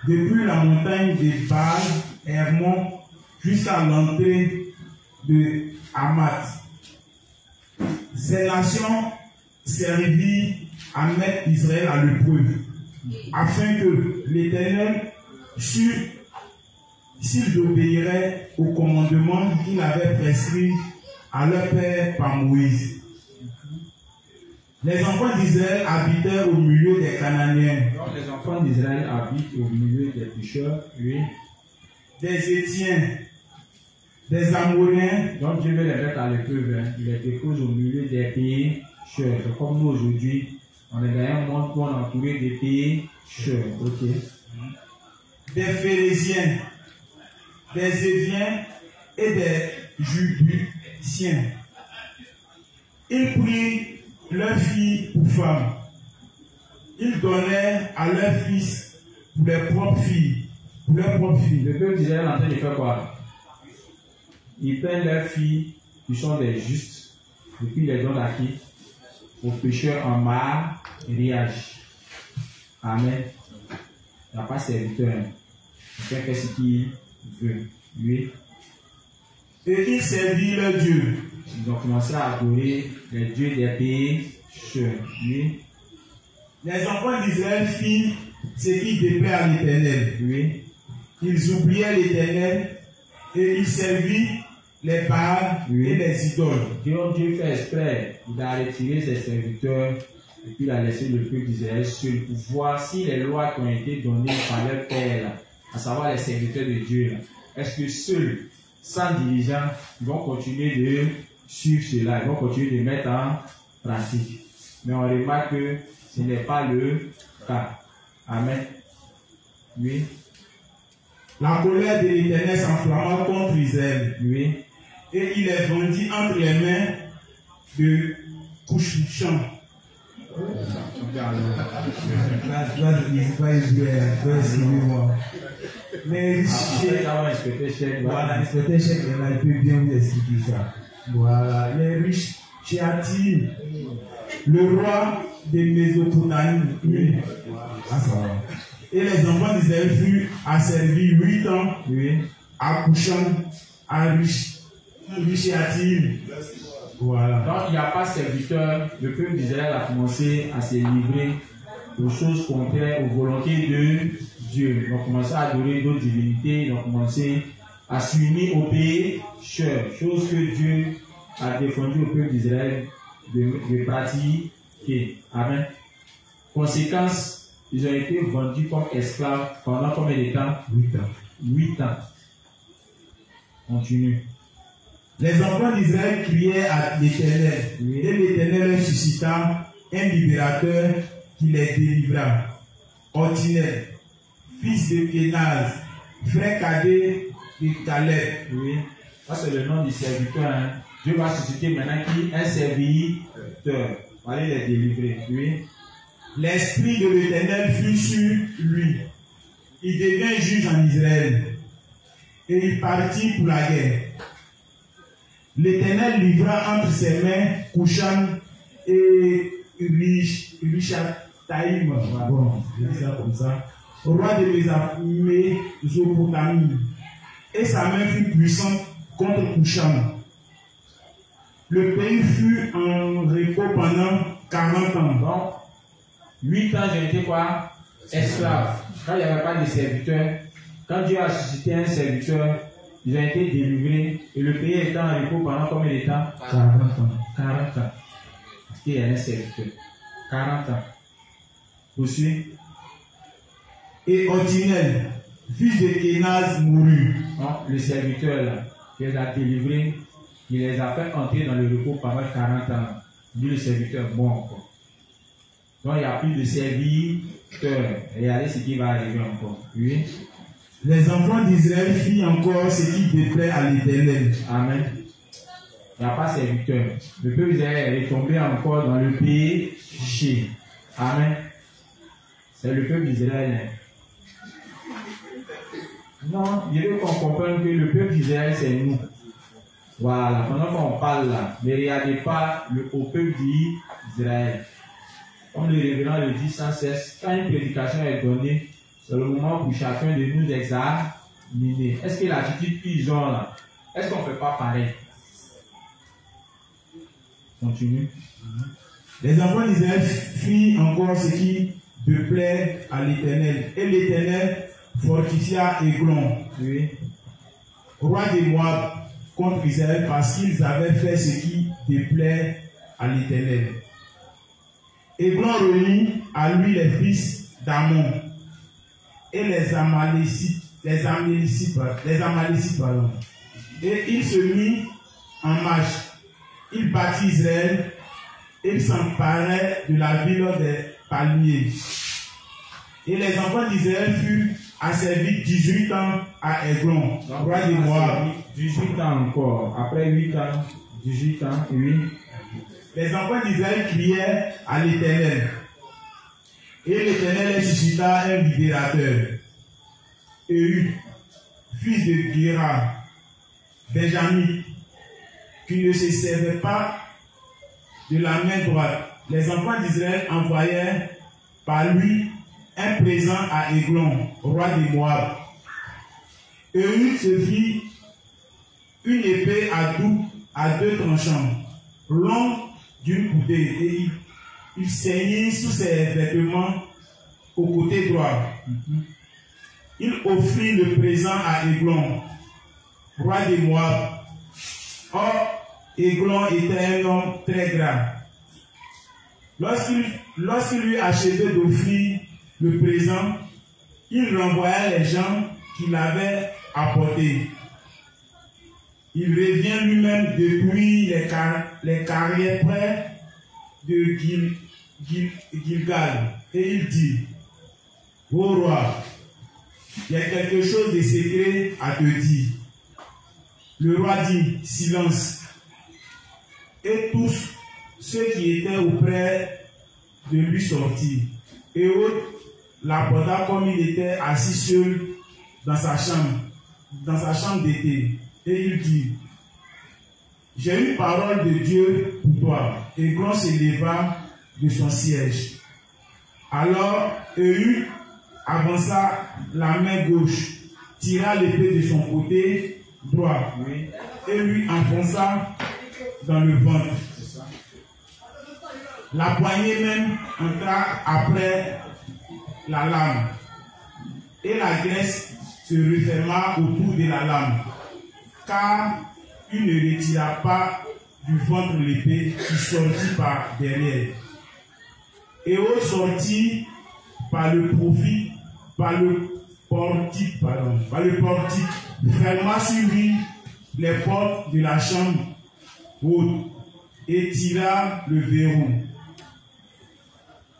depuis la montagne de Baal, Hermon, jusqu'à l'entrée de Hamath. Ces nations servirent à mettre Israël à l'épreuve, afin que l'Éternel, s'ils obéiraient au commandement qu'il avait prescrit à leur père par Moïse. Les enfants d'Israël habitèrent au milieu des Cananéens. Donc les enfants d'Israël habitent au milieu des pécheurs, oui. Des Étiens, des Amoréens. Donc Dieu veut les mettre à l'épreuve. Hein. Il les dépose au milieu des pécheurs. C'est comme nous aujourd'hui, on est dans un monde où on est entouré des pécheurs. Ok. Des Phérésiens, des Éviens et des Jubusiens. Ils prirent leurs filles pour femmes. Ils donnèrent à leurs fils pour leurs propres filles. Le peuple d'Israël est en train de faire quoi? Ils prennent leurs filles qui sont des justes et puis ils les donnent à qui? Aux pécheurs en mariage. Amen. Il n'y a pas serviteur. Il fait ce qu'il veut. Oui. Et ils servirent leur Dieu. Ils ont commencé à adorer les dieux des pécheurs. Oui. Les enfants d'Israël firent ce qui déplaît à l'Éternel. Oui. Ils oubliaient l'Éternel et ils servirent les Baals et les idoles. Dieu fait exprès. Il a retiré ses serviteurs et puis il a laissé le peuple d'Israël seul pour voir si les lois qui ont été données par leur père, à savoir les serviteurs de Dieu, est-ce que seuls, sans dirigeants, vont continuer de suivre cela, ils vont continuer de mettre en pratique. Mais on remarque que ce n'est pas le cas. Amen. Oui. La colère de l'Éternel s'enflamma contre Israël. Oui. Et il les vendit entre les mains de Couchichan. Mais voilà, l'inspecteur chef, il peut bien vous expliquer ça. Voilà, les riches Théatine, le roi de Mésopotamie. Et les enfants d'Israël furent asservis 8 ans à Couchan, à Richéatine. Voilà. Donc il n'y a pas serviteur, le peuple d'Israël a commencé à se livrer aux choses contraires aux volontés de Dieu. Ils ont commencé à adorer d'autres divinités, ils ont commencé à s'unir aux pécheurs, chose que Dieu a défendu au peuple d'Israël de pratiquer. Amen. Conséquence, ils ont été vendus comme esclaves pendant combien de temps? 8 ans. 8 ans. Continue. Les enfants d'Israël criaient à l'Éternel, et l'Éternel leur suscita un libérateur qui les délivra. Othniel, fils de Kénaz, frère cadet de Caleb. Oui, ça c'est le nom du serviteur. Hein. Dieu va susciter maintenant qui un serviteur. On va aller les délivrer. Oui. L'esprit de l'Éternel fut sur lui. Il devint juge en Israël. Et il partit pour la guerre. L'Éternel livra entre ses mains Couchan et Richataïm. Bon, je dis ça comme ça. Roi de Mésopotamie. Et sa main fut puissante contre Couchan. Le pays fut en repos pendant 40 ans. Donc, 8 ans, j'ai été quoi? Esclaves. Quand il n'y avait pas de serviteurs, quand Dieu a suscité un serviteur, ils ont été délivrés et le pays était en repos pendant combien de temps? 40 ans. 40 ans. Parce qu'il y a un serviteur. 40 ans. Aussi. Et Othniel, fils de Kénaz, mourut. Donc, le serviteur là, qui les a délivrés, il les a fait entrer dans le repos pendant 40 ans. Dit le serviteur, bon encore. Donc, il n'y a plus de serviteur. Regardez ce qui va arriver encore. Oui. Les enfants d'Israël firent encore ce qui déplaît à l'Éternel. Amen. Il n'y a pas serviteur. Le peuple d'Israël est tombé encore dans le péché. Amen. C'est le peuple d'Israël. Non, il veut qu'on comprenne que le peuple d'Israël, c'est nous. Voilà, pendant qu'on parle là, ne regardez pas au peuple d'Israël. Comme le révérend le dit sans cesse, quand une prédication est donnée, C'est le moment pour chacun de nous d'examiner. Est-ce que l'attitude qu'ils ont là, est-ce qu'on ne fait pas pareil? Continue. Les enfants d'Israël firent encore ce qui plaît à l'Éternel. Et l'Éternel fortifia Églon, roi des Moab, contre Israël, parce qu'ils avaient fait ce qui déplaît à l'Éternel. Églon réunit à lui les fils d'Amon et les Amalécites, pardon. Et il se mit en marche. Il battit Israël et il s'emparait de la ville des palmiers. Et les enfants d'Israël furent asservis 18 ans à Églon, roi des Moab. 18 ans encore. Après 8 ans, 18 ans, oui. Les enfants d'Israël criaient à l'Éternel. Et l'Éternel suscita un libérateur. Éhu, fils de Guéra, Benjamin, qui ne se servait pas de la main droite. Les enfants d'Israël envoyèrent par lui un présent à Églon, roi des Moab. Éhu se fit une épée à deux tranchants, longue d'une coudée, et il saignit sous ses vêtements au côté droit. Il offrit le présent à Églon, roi des Moab. Or, Églon était un homme très grand. Lorsqu'il eut achevé d'offrir le présent, il renvoya les gens qui l'avaient apporté. Il revient lui-même depuis les carrières près de Gilgal, et il dit: Ô roi, il y a quelque chose de secret à te dire. Le roi dit: silence. Et tous ceux qui étaient auprès de lui sortirent. Et Ehud l'apporta comme il était assis seul dans sa chambre d'été. Et il dit: j'ai une parole de Dieu pour toi. Et Églon se leva de son siège. Alors Ehud avança la main gauche, tira l'épée de son côté droit et lui enfonça dans le ventre. La poignée même entra après la lame, et la graisse se referma autour de la lame, car il ne retira pas du ventre l'épée qui sortit par derrière. Et au sortit par le portique, ferma sur lui les portes de la chambre haute et tira le verrou.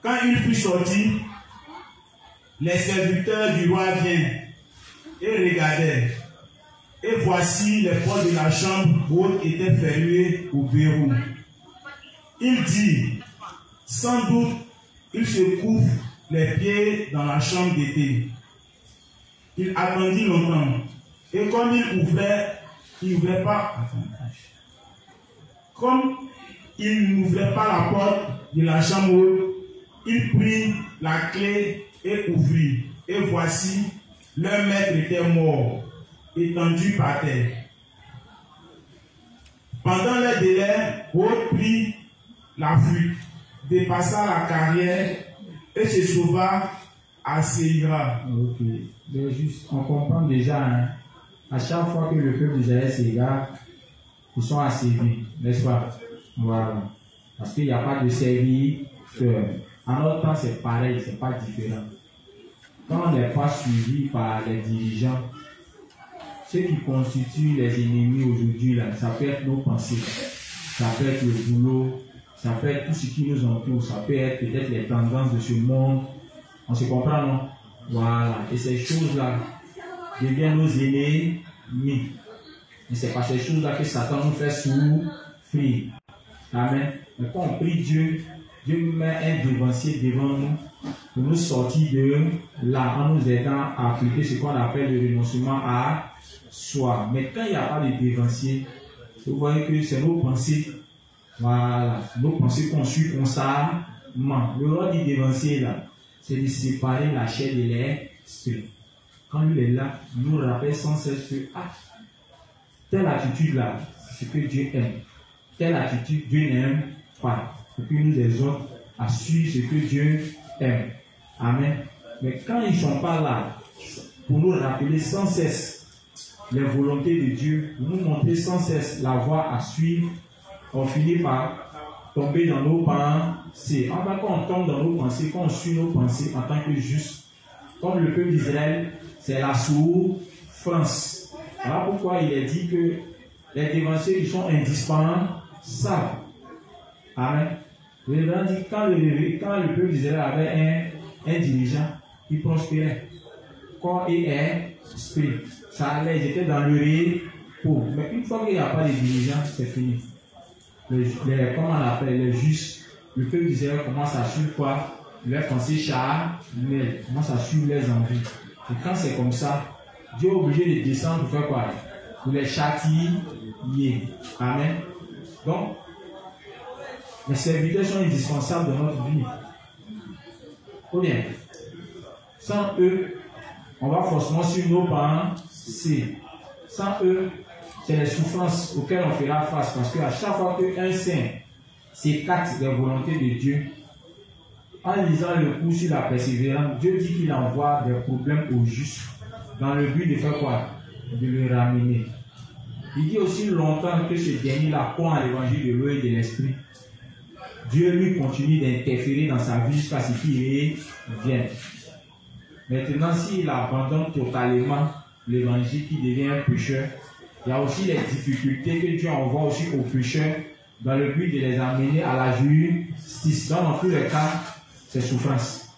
Quand il fut sorti, les serviteurs du roi vinrent et regardèrent. Et voici, les portes de la chambre haute étaient fermées au verrou. Il dit: sans doute, il se couvre les pieds dans la chambre d'été. Il attendit longtemps. Et comme il n'ouvrait pas la porte de la chambre haute, il prit la clé et ouvrit. Et voici, leur maître était mort, étendu par terre. Pendant le délai, Ehud prit la fuite, dépassa la carrière et se sauva à Séira. Ok, mais juste, on comprend déjà, hein, à chaque fois que le peuple d'Israël s'égare, ils sont asservis, n'est-ce pas? Voilà. Parce qu'il n'y a pas de serviteur. En notre temps, c'est pareil, c'est pas différent. Quand on n'est pas suivi par les dirigeants, ceux qui constituent les ennemis aujourd'hui, là, ça peut être nos pensées, ça peut être le boulot, ça peut être tout ce qui nous entoure, ça peut être peut-être les tendances de ce monde. On se comprend, non? Voilà. Et ces choses-là deviennent nos ennemis. Et c'est par ces choses-là que Satan nous fait souffrir. Amen. Mais quand on prie Dieu, Dieu nous met un devancier devant nous pour nous sortir de là, en nous aidant à appliquer ce qu'on appelle le renoncement à soi. Mais quand il n'y a pas de devancier, vous voyez que c'est nos pensées. Voilà. Nos pensées qu'on suit constamment. Le rôle du devancier là, c'est de séparer la chair de l'esprit. Quand lui est là, il nous rappelle sans cesse que telle attitude-là, c'est ce que Dieu aime. Telle attitude, Dieu n'aime pas. Et puis nous les autres à suivre ce que Dieu aime. Amen. Mais quand ils ne sont pas là, pour nous rappeler sans cesse les volontés de Dieu, pour nous montrer sans cesse la voie à suivre, on finit par tomber dans nos pensées. Enfin, quand on tombe dans nos pensées, quand on suit nos pensées en tant que juste, comme le peuple d'Israël, c'est la souffrance. Voilà pourquoi il est dit que les dévanciers ils sont indispensables. Amen. Le Révérend dit quand le peuple d'Israël avait un dirigeant, il prospérait. Corps et esprit. Ça allait, ils étaient dans le repos. Mais une fois qu'il n'y a pas de dirigeant, c'est fini. Comment on appelle les justes, le peuple d'Israël commence à suivre quoi? Leurs pensées charnelles, commence à suivre les envies. Et quand c'est comme ça, Dieu est obligé de descendre pour faire quoi? Pour les châtier. Amen. Donc, les serviteurs sont indispensables dans notre vie. Ou bien, sans eux, on va forcément suivre nos pensées. Sans eux, c'est les souffrances auxquelles on fera face. Parce qu'à chaque fois qu'un saint s'écarte des volontés de Dieu, en lisant le cours sur la persévérance, Dieu dit qu'il envoie des problèmes aux justes dans le but de faire quoi? De le ramener. Il dit aussi longtemps que ce dernier-là croit en l'évangile de l'eau et de l'esprit. Dieu lui continue d'interférer dans sa vie jusqu'à ce qu'il revienne. Maintenant, s'il abandonne totalement l'évangile, qui devient un pécheur, il y a aussi les difficultés que Dieu envoie aussi aux pécheurs dans le but de les amener à la justice. Dans tous les cas, c'est souffrance.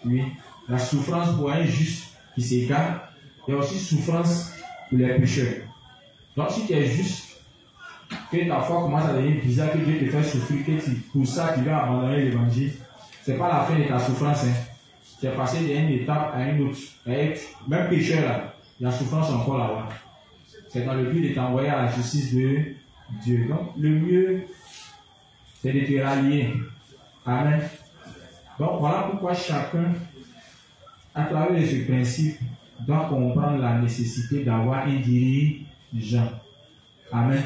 Oui, la souffrance pour un juste qui s'égare, il y a aussi souffrance pour les pécheurs. Donc, si tu es juste, que ta foi commence à devenir bizarre, que Dieu te fait souffrir, que pour ça tu vas abandonner l'évangile, ce n'est pas la fin de ta souffrance. Tu es passé d'une étape à une autre. Même pécheur là, la souffrance est encore là-bas. C'est dans le but de t'envoyer à la justice de Dieu. Donc, le mieux, c'est de te rallier. Amen. Donc, voilà pourquoi chacun, à travers ce principe, doit comprendre la nécessité d'avoir un dirigeant. Amen.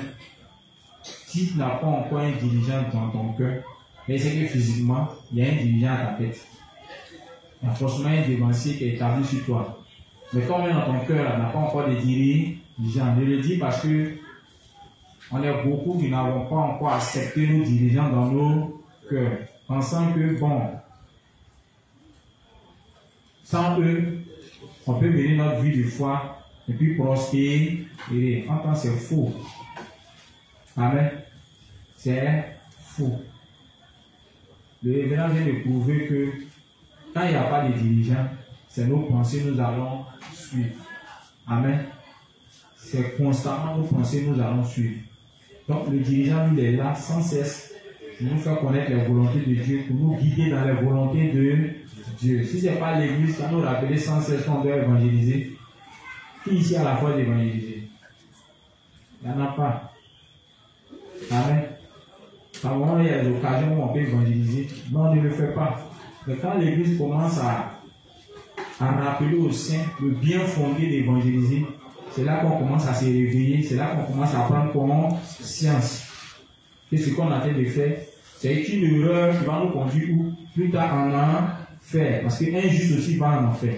Si tu n'as pas encore un dirigeant dans ton cœur, mais c'est que physiquement, il y a un dirigeant à ta tête. Il y a forcément un dévancier qui est établi sur toi. Mais quand même dans ton cœur, n'a pas encore de dirigeant. Je le dis parce que on est beaucoup qui n'avons pas encore accepté nos dirigeants dans nos cœurs, pensant que bon, sans eux, on peut mener notre vie de foi et puis prospérer. Enfin, c'est faux. Amen. C'est faux. Le révérend vient de prouver que quand il n'y a pas de dirigeants, c'est nos pensées nous allons suivre. Amen. C'est constamment nos pensées nous allons suivre. Donc le dirigeant, lui, est là sans cesse pour nous faire connaître les volontés de Dieu, pour nous guider dans les volontés de Dieu. Si ce n'est pas l'église, ça nous rappelle sans cesse qu'on doit évangéliser. Qui ici a la foi d'évangéliser? Il n'y en a pas. Amen. Quand il y a des occasions où on peut évangéliser, mais on ne le fait pas. Mais quand l'église commence à rappeler aux saints le bien fondé d'évangéliser, c'est là qu'on commence à se réveiller, c'est là qu'on commence à prendre conscience que ce qu'on a fait de faire, c'est une erreur qui va nous conduire où plus tard en enfer. Parce qu'un juste aussi va en enfer.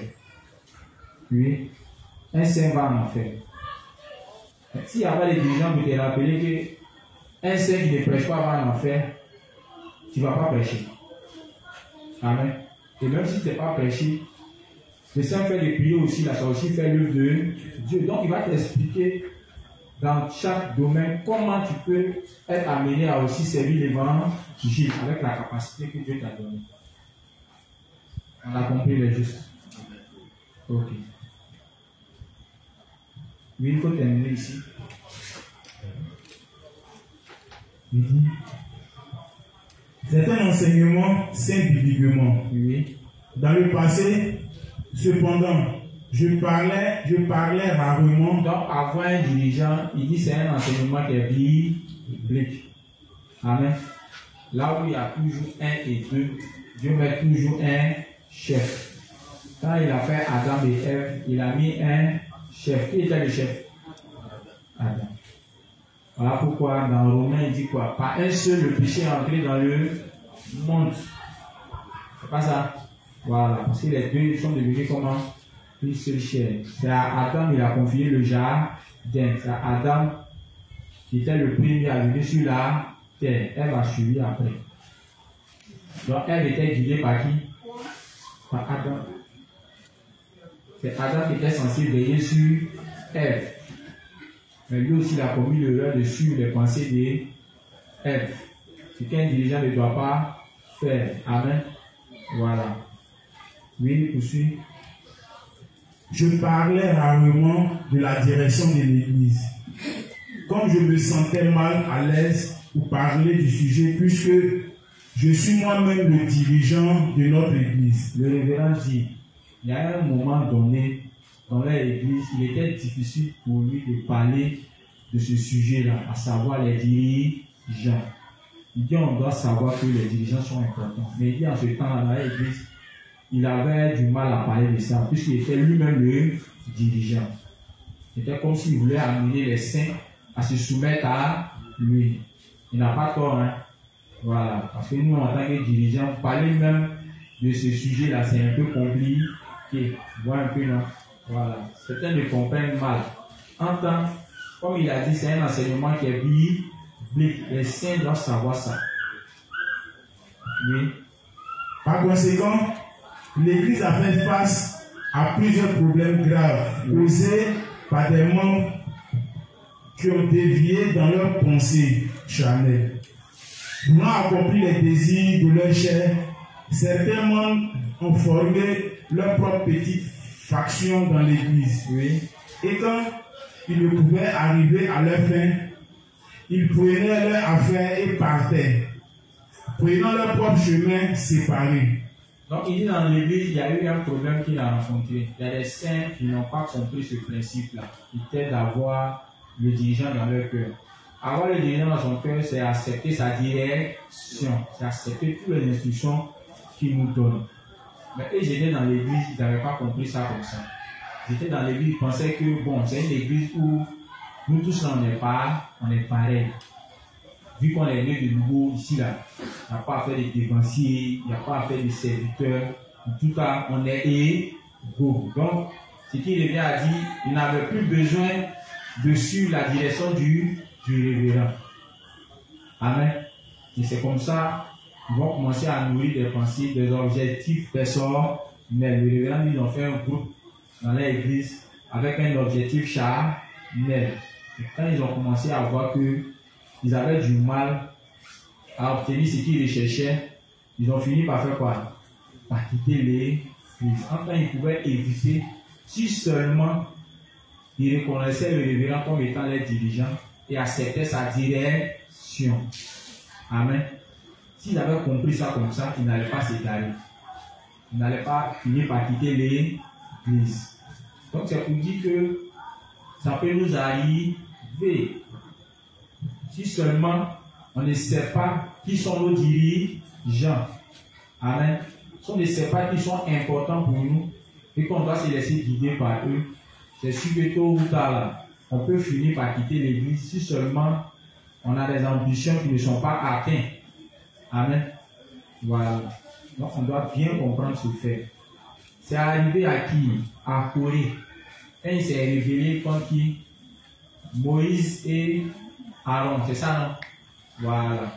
Oui, un saint va en enfer. S'il n'y a pas de dirigeants pour te rappeler qu'un saint qui ne prêche pas va en enfer, tu ne vas pas prêcher. Amen. Et même si tu n'es pas prêché, le Saint fait des prières aussi, là, ça aussi fait l'œuvre de Dieu. Donc, il va t'expliquer dans chaque domaine comment tu peux être amené à aussi servir l'évangile avec la capacité que Dieu t'a donnée. On a compris les justes. Ok. Oui, il faut terminer ici. C'est un enseignement saint bibliquement. Oui. Dans le passé, cependant, je parlais rarement. Donc, avoir un dirigeant, il dit c'est un enseignement qui est biblique. Amen. Là où il y a toujours un et deux, Dieu met toujours un chef. Quand il a fait Adam et Ève, il a mis un chef. Qui était le chef? Adam. Voilà pourquoi dans Romains il dit quoi? Par un seul le péché est entré dans le monde. C'est pas ça? Voilà, parce que les deux sont devenus comment? Une seule chair. C'est à Adam il a confié le jardin. C'est à Adam qui était le premier à venir sur la terre. Ève a suivi après. Donc Ève était guidée par qui? Par Adam. C'est Adam qui était censé veiller sur Ève. Mais lui aussi il a commis l'erreur de suivre les pensées d'Ève. Ce qu'un dirigeant ne doit pas faire. Amen. Voilà. Oui, poursuis. Je parlais rarement de la direction de l'Église. Comme je me sentais mal à l'aise pour parler du sujet, puisque je suis moi-même le dirigeant de notre Église. Le révérend dit, il y a un moment donné, dans l'Église, il était difficile pour lui de parler de ce sujet-là, à savoir les dirigeants. Il dit, on doit savoir que les dirigeants sont importants. Mais il dit, en ce temps-là, dans l'Église, il avait du mal à parler de ça, puisqu'il était lui-même le dirigeant. C'était comme s'il voulait amener les saints à se soumettre à lui. Il n'a pas tort, hein. Voilà. Parce que nous, en tant que dirigeants, parler même de ce sujet-là, c'est un peu compliqué. Vous voyez un peu, non? Voilà. Certains le comprennent mal. En tant, comme il a dit, c'est un enseignement qui est biblique. Les saints doivent savoir ça. Oui. Par conséquent, l'Église a fait face à plusieurs problèmes graves causés par des membres qui ont dévié dans leurs pensées charnelles. Voulant accomplir les désirs de leur chair, certains membres ont formé leur propre petite faction dans l'Église. Oui. Et quand ils ne pouvaient arriver à leur fin, ils prenaient leur affaire et partaient, prenant leur propre chemin séparé. Donc, il dit dans l'Église, il y a eu un problème qu'il a rencontré. Il y a des saints qui n'ont pas compris ce principe-là. Il était d'avoir le dirigeant dans leur cœur. Avoir le dirigeant dans son cœur, c'est accepter sa direction. C'est accepter toutes les instructions qu'il nous donne. Mais eux, ils étaient dans l'Église, ils n'avaient pas compris ça comme ça. Ils étaient dans l'Église, ils pensaient que, bon, c'est une Église où nous tous, on est pareil. Vu qu'on est né de nouveau ici, là, il n'y a pas à faire des dévanciers, il n'y a pas à faire des serviteurs. En tout cas, on est égaux. Donc, ce qu'il revient à dire, il n'avait plus besoin de suivre la direction du révérend. Amen. Et c'est comme ça qu'ils vont commencer à nourrir des pensées, des objectifs personnels. Le révérend, ils ont fait un groupe dans l'église avec un objectif charnel. Et quand ils ont commencé à voir que ils avaient du mal à obtenir ce qu'ils recherchaient, ils ont fini par faire quoi? Par quitter l'église. Enfin, ils pouvaient éviter, si seulement ils reconnaissaient le révérend comme étant leur dirigeant et acceptaient sa direction. Amen. S'ils avaient compris ça comme ça, ils n'allaient pas s'égarer. Ils n'allaient pas finir par quitter l'église. Donc, c'est pour dire que ça peut nous arriver. Si seulement on ne sait pas qui sont nos dirigeants. Amen. Si on ne sait pas qui sont importants pour nous et qu'on doit se laisser guider par eux, c'est sûr que tôt ou tard, là, on peut finir par quitter l'église si seulement on a des ambitions qui ne sont pas atteintes. Amen. Voilà. Donc on doit bien comprendre ce fait. C'est arrivé à qui? À Corée. Quand il s'est révélé contre qui? Moïse et Aaron, c'est ça, non? Voilà.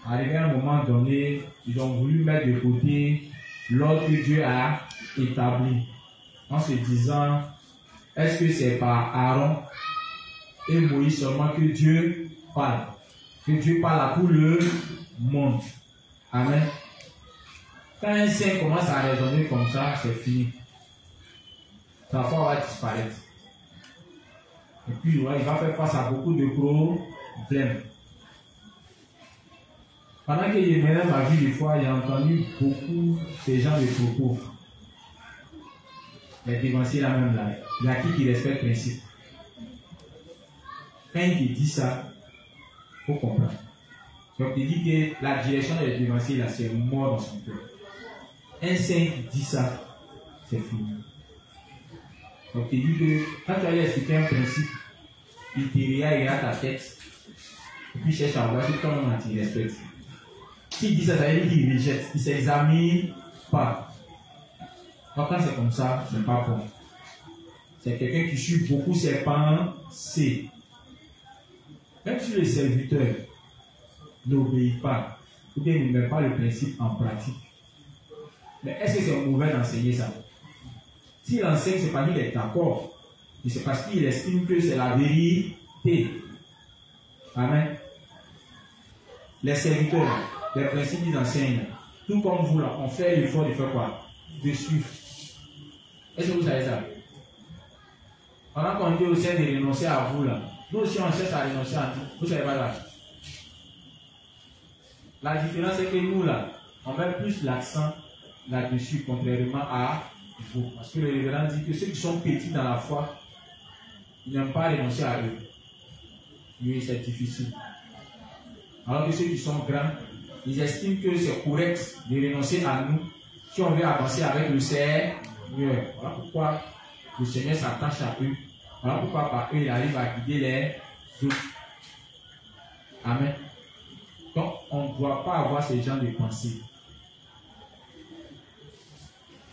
Arrivé à un moment donné, ils ont voulu mettre de côté l'ordre que Dieu a établi, en se disant, est-ce que c'est par Aaron et Moïse seulement que Dieu parle? Que Dieu parle à tout le monde. Amen. Quand un saint commence à raisonner comme ça, c'est fini. Sa foi va disparaître. Et puis, ouais, il va faire face à beaucoup de problèmes. Pendant que je menais ma vie, des fois, j'ai entendu beaucoup ces gens de propos. Les dévanciers là même là. Il y a qui respecte le principe. Quand il te dit ça, il faut comprendre. Donc il dit que la direction des dévanciers là, c'est mort dans son cœur. un saint qui dit ça, c'est fini. Donc il dit que quand tu allais expliquer un principe, il te regarde ta tête, et puis il cherche à voir si toi-même tu respectes. S'il dit ça, ça veut dire qu'il rejette, il ne s'examine pas. Donc quand c'est comme ça, c'est pas bon. C'est quelqu'un qui suit beaucoup ses pensées. Même si le serviteur n'obéit pas, ou bien ne met pas le principe en pratique, mais est-ce que c'est mauvais d'enseigner ça? S'il enseigne, c'est pas qu'il est d'accord, mais c'est parce qu'il estime que c'est la vérité. Amen. Les serviteurs, les principes qu'ils enseignent, tout comme vous là, on fait l'effort de faire quoi? De suivre. Est-ce que vous savez ça? Pendant qu'on dit au sein de renoncer à vous là, nous aussi on cherche à renoncer à nous. Vous savez pas là? La différence c'est que nous là, on met plus l'accent là-dessus, contrairement à vous. Parce que le révérend dit que ceux qui sont petits dans la foi, ils n'aiment pas renoncer à eux. Oui, c'est difficile. Alors que ceux qui sont grands, ils estiment que c'est correct de renoncer à nous si on veut avancer avec le Seigneur. Voilà pourquoi le Seigneur s'attache à eux. Voilà pourquoi par eux, il arrive à guider les autres. Amen. Donc, on ne doit pas avoir ce genre de pensée.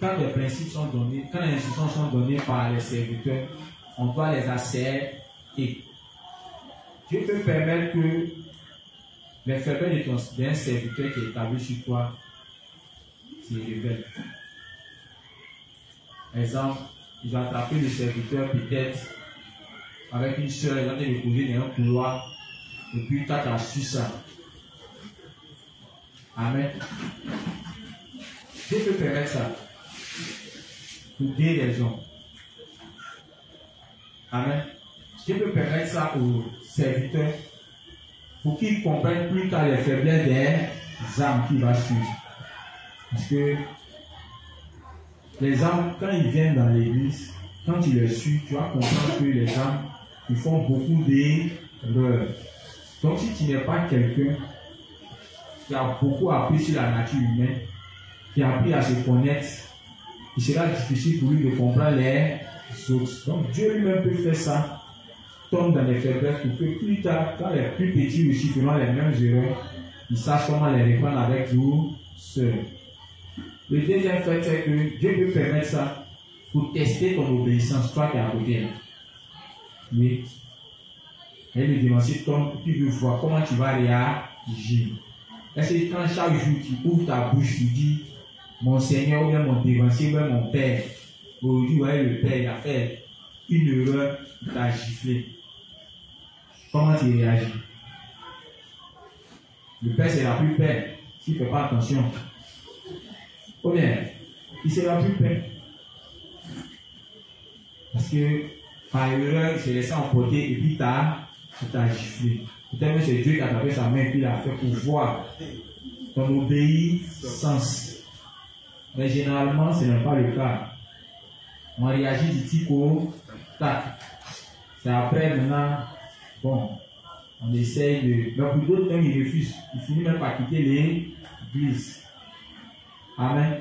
Quand les principes sont donnés, quand les instructions sont données par les serviteurs, on doit les accepter. Dieu peut permettre que les faiblesses d'un serviteur qui est établi sur toi se révèlent. Par exemple, ils ont attrapé le serviteur peut-être avec une soeur, ils ont été déposés dans un couloir, et puis toi tu as su ça. Amen. Dieu peut permettre ça pour des raisons. Amen. Dieu peut permettre ça aux serviteurs pour qu'ils comprennent plus tard les faiblesses des âmes qui vont suivre. Parce que les âmes, quand ils viennent dans l'église, quand tu les suis, tu vas comprendre que les âmes, ils font beaucoup d'erreurs. Donc si tu n'es pas quelqu'un qui a beaucoup appris sur la nature humaine, qui a appris à se connaître, il sera difficile pour lui de comprendre les autres. Donc Dieu lui-même peut faire ça, tombe dans les faiblesses pour que plus tard, quand les plus petits aussi feront les mêmes erreurs, ils sachent comment les reprendre avec nous seuls. Le deuxième fait, c'est que Dieu peut permettre ça pour tester ton obéissance, toi qui es à côté. Oui. Et le dévancier tombe, tu veux voir comment tu vas réagir. Est-ce que quand chaque jour tu ouvres ta bouche, tu dis, mon Seigneur ou bien mon dévancier ou bien mon Père, aujourd'hui, ouais, le Père, il a fait une erreur, il t'a giflé. Comment tu réagis? Le Père sera plus Père s'il ne fait pas attention. Ou bien, il sera plus Père. Parce que par erreur, il s'est laissé emporter et puis t'as giflé. Peut-être que c'est Dieu qui a attrapé sa main et puis il a fait pour voir ton obéissance. Mais généralement, ce n'est pas le cas. On réagit du type au tac. C'est après maintenant, bon, on essaye de. Mais pour d'autres, même ils refusent. Ils finissent même par quitter l'église. Amen.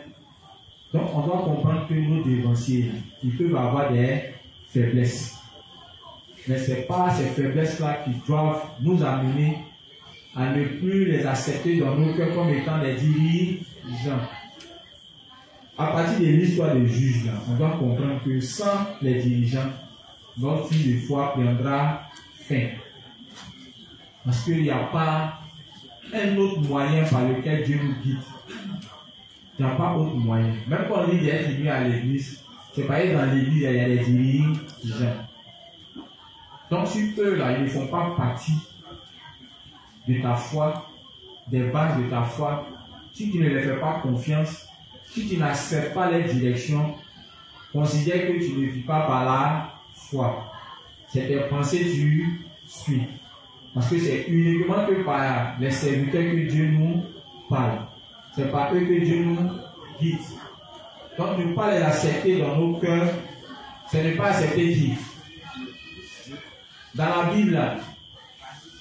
Donc, on doit comprendre que nos dévanciers, ils peuvent avoir des faiblesses. Mais ce n'est pas ces faiblesses-là qui doivent nous amener à ne plus les accepter dans nos cœurs comme étant des dirigeants. À partir de l'histoire des juges, là, on doit comprendre que sans les dirigeants, notre vie de foi prendra fin. Parce qu'il n'y a pas un autre moyen par lequel Dieu nous guide. Il n'y a pas autre moyen. Même quand on dit d'être venu à l'église, c'est pas être dans l'église, il y a des dirigeants. Donc, si eux là, ils ne font pas partie de ta foi, des bases de ta foi, si tu ne les fais pas confiance, si tu n'acceptes pas les directions, considère que tu ne vis pas par la foi. C'est tes pensées que tu suis. Parce que c'est uniquement que par les serviteurs que Dieu nous parle. C'est par eux que Dieu nous guide. Donc ne pas les accepter dans nos cœurs, ce n'est pas accepter qui. Dans la Bible, là,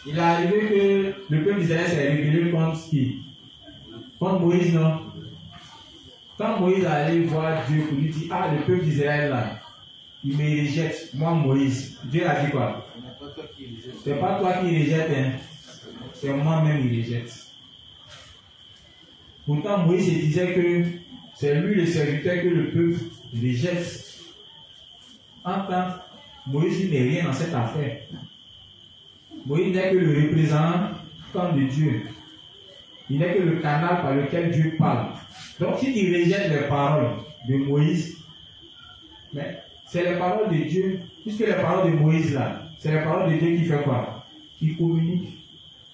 il est arrivé que le peuple d'Israël s'est rébellé contre qui? Contre Moïse, non? Quand Moïse allait voir Dieu pour lui dire, ah, le peuple d'Israël là, il me rejette, moi Moïse. Dieu a dit quoi? C'est pas toi qui rejette, hein. C'est moi-même qui rejette. Pourtant, Moïse disait que c'est lui le serviteur que le peuple rejette. En tant que Moïse n'est rien dans cette affaire. Moïse n'est que le représentant de Dieu. Il n'est que le canal par lequel Dieu parle. Donc, s'il rejette les paroles de Moïse, mais c'est les paroles de Dieu, puisque les paroles de Moïse là, c'est les paroles de Dieu qui fait quoi? Qui communique.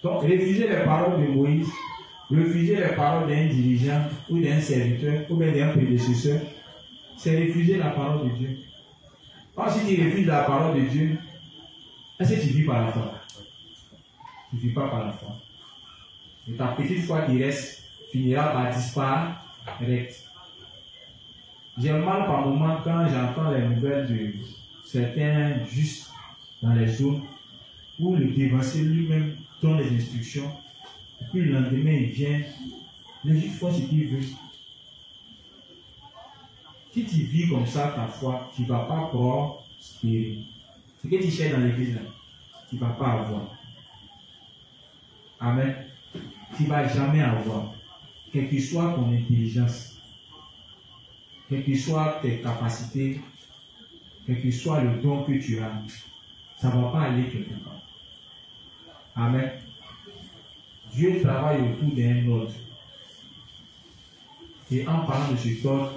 Donc, refuser les paroles de Moïse, refuser les paroles d'un dirigeant ou d'un serviteur ou bien d'un prédécesseur, c'est refuser la parole de Dieu. Or, si tu refuses la parole de Dieu, est-ce que tu vis par la foi? Tu ne vis pas par la foi. Et ta petite foi qui reste finira par disparaître. J'ai mal par moment quand j'entends les nouvelles de certains justes dans les zones où le dévancé lui-même donne les instructions, et puis le lendemain il vient, le juge fait ce qu'il veut. Si tu vis comme ça ta foi, tu ne vas pas prospérer. Ce que tu cherches dans l'église, tu ne vas pas avoir. Amen. Tu ne vas jamais avoir. Quelle que soit ton intelligence, quelles que soient tes capacités, quel que soit le don que tu as, ça ne va pas aller quelque part. Amen. Dieu travaille autour d'un ordre. Et en parlant de cet ordre,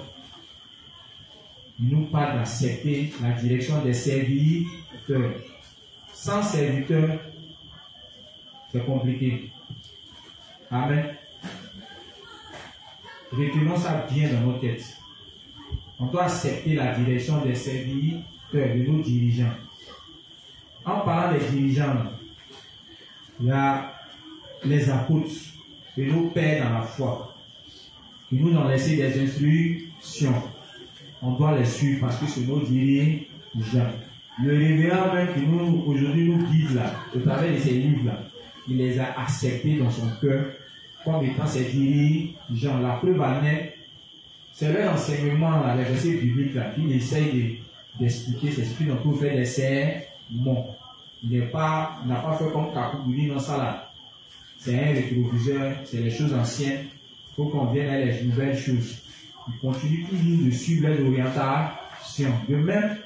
il nous parle d'accepter la direction des serviteurs. Sans serviteurs, c'est compliqué. Amen. Retenons ça bien dans nos têtes. On doit accepter la direction des serviteurs, de nos dirigeants. En parlant des dirigeants, il y a les apôtres et nos pères dans la foi qui nous ont laissé des instructions. On doit les suivre parce que c'est nos dirigeants. Le révérend même qui nous aujourd'hui nous guide là, au travers de ces livres-là, il les a acceptés dans son cœur comme étant ses dirigeants. La preuve en est, c'est leur enseignement, là, les versets bibliques là, qu'il essaye d'expliquer, c'est ce qu'ils ont tout fait des sermons. Il n'a pas fait comme Kakoubouli dans ça là. C'est un rétroviseur, c'est les choses anciennes. Il faut qu'on vienne à les nouvelles choses. Il continue toujours de suivre les orientations. De même,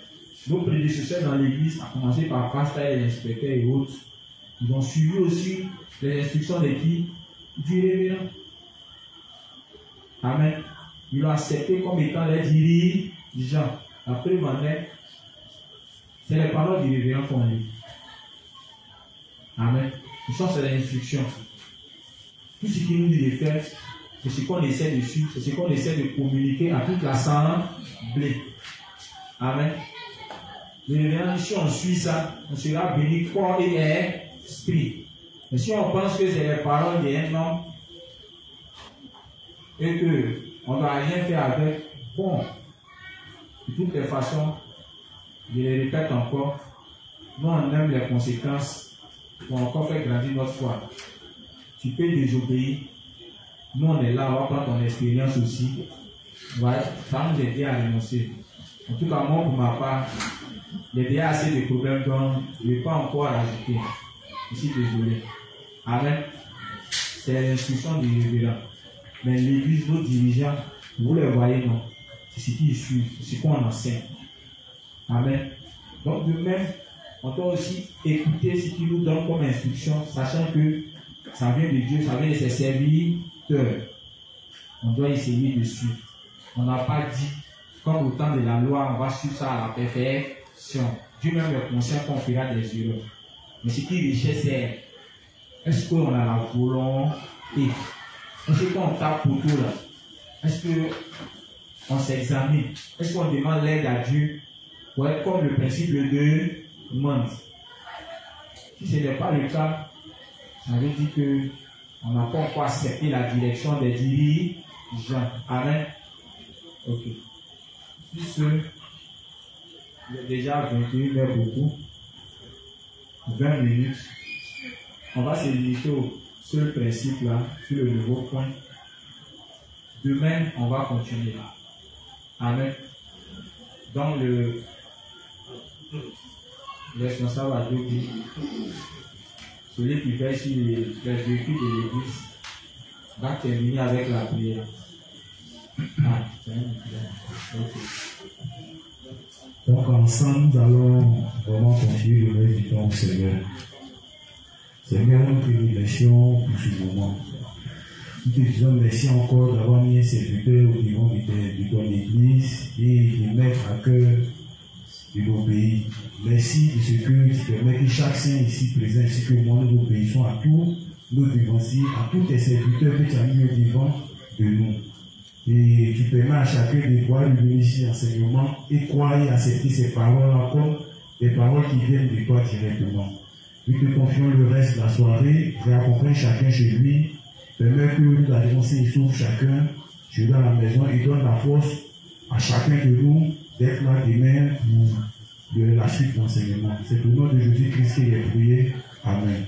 nos prédécesseurs dans l'église, à commencer par pasteur et inspecteurs et autres, ils ont suivi aussi les instructions de qui? Du révérend. Amen. Ils l'ont accepté comme étant les dirigeants. La preuve en est, c'est les paroles du révérend qu'on lit. Amen. Ce sont ses instructions. Tout ce qu'il nous dit de faire, c'est ce qu'on essaie de suivre, c'est ce qu'on essaie de communiquer à toute l'assemblée. Amen. Le révérend, si on suit ça, on sera béni corps et esprit. Mais si on pense que c'est les paroles d'un homme et qu'on ne doit rien faire avec, bon, de toutes les façons, je le répète encore, nous on aime les conséquences pour encore faire grandir notre foi. Tu peux désobéir, nous on est là, on va prendre ton expérience aussi. Ouais, ça nous aide à renoncer. En tout cas, moi pour ma part, il y a déjà assez de problèmes donc je ne vais pas encore rajouter. Je suis désolé. Amen. C'est l'instruction du révérend. Mais l'église, nos dirigeants, vous les voyez, non? C'est ce qu'ils suivent, c'est ce qu'on enseigne. Amen. Donc, de même, on doit aussi écouter ce qu'il nous donne comme instruction, sachant que ça vient de Dieu, ça vient de ses serviteurs. On doit essayer de suivre. On n'a pas dit, comme au temps de la loi, on va suivre ça à la perfection. Dieu même est conscient qu'on fera des erreurs. Mais ce qui recherche, c'est est-ce qu'on a la volonté? Est-ce qu'on tape pour tout là? Est-ce qu'on s'examine? Est-ce qu'on demande l'aide à Dieu pour être comme le principe de monde? Si ce n'est pas le cas, ça veut dire qu'on n'a pas encore accepté la direction des dirigeants. Amen. Ok. Sur ce, il est déjà 21 heures beaucoup. 20 minutes. On va se limiter au seul principe là, sur le nouveau point. demain, on va continuer. Amen. Donc, le responsable a dit, celui qui fait sur les véhicules de l'église va terminer avec la prière. Ah, c'est un okay. Donc ensemble, nous allons vraiment confier le reste du temps au Seigneur. Seigneur, nous te remercions pour ce moment. Nous te disons merci encore d'avoir mis un serviteur au niveau de ton église et de mettre à cœur de nos pays. Merci de ce que tu permets que chaque saint ici présent, ainsi que moi, nous obéissons à tous nos devanciers, à tous tes serviteurs que tu as mis au devant de nous. Et tu permets à chacun de voir le bénéfice d'enseignement et croire et accepter ces paroles comme des paroles qui viennent de toi directement. Nous te confions le reste de la soirée, réaccompagne chacun chez lui, permet que nous avancions et sauve chacun chez nous à la maison et donne la force à chacun de nous d'être là demain pour la suite de l'enseignement. C'est au nom de Jésus-Christ qu'il est prié. Amen.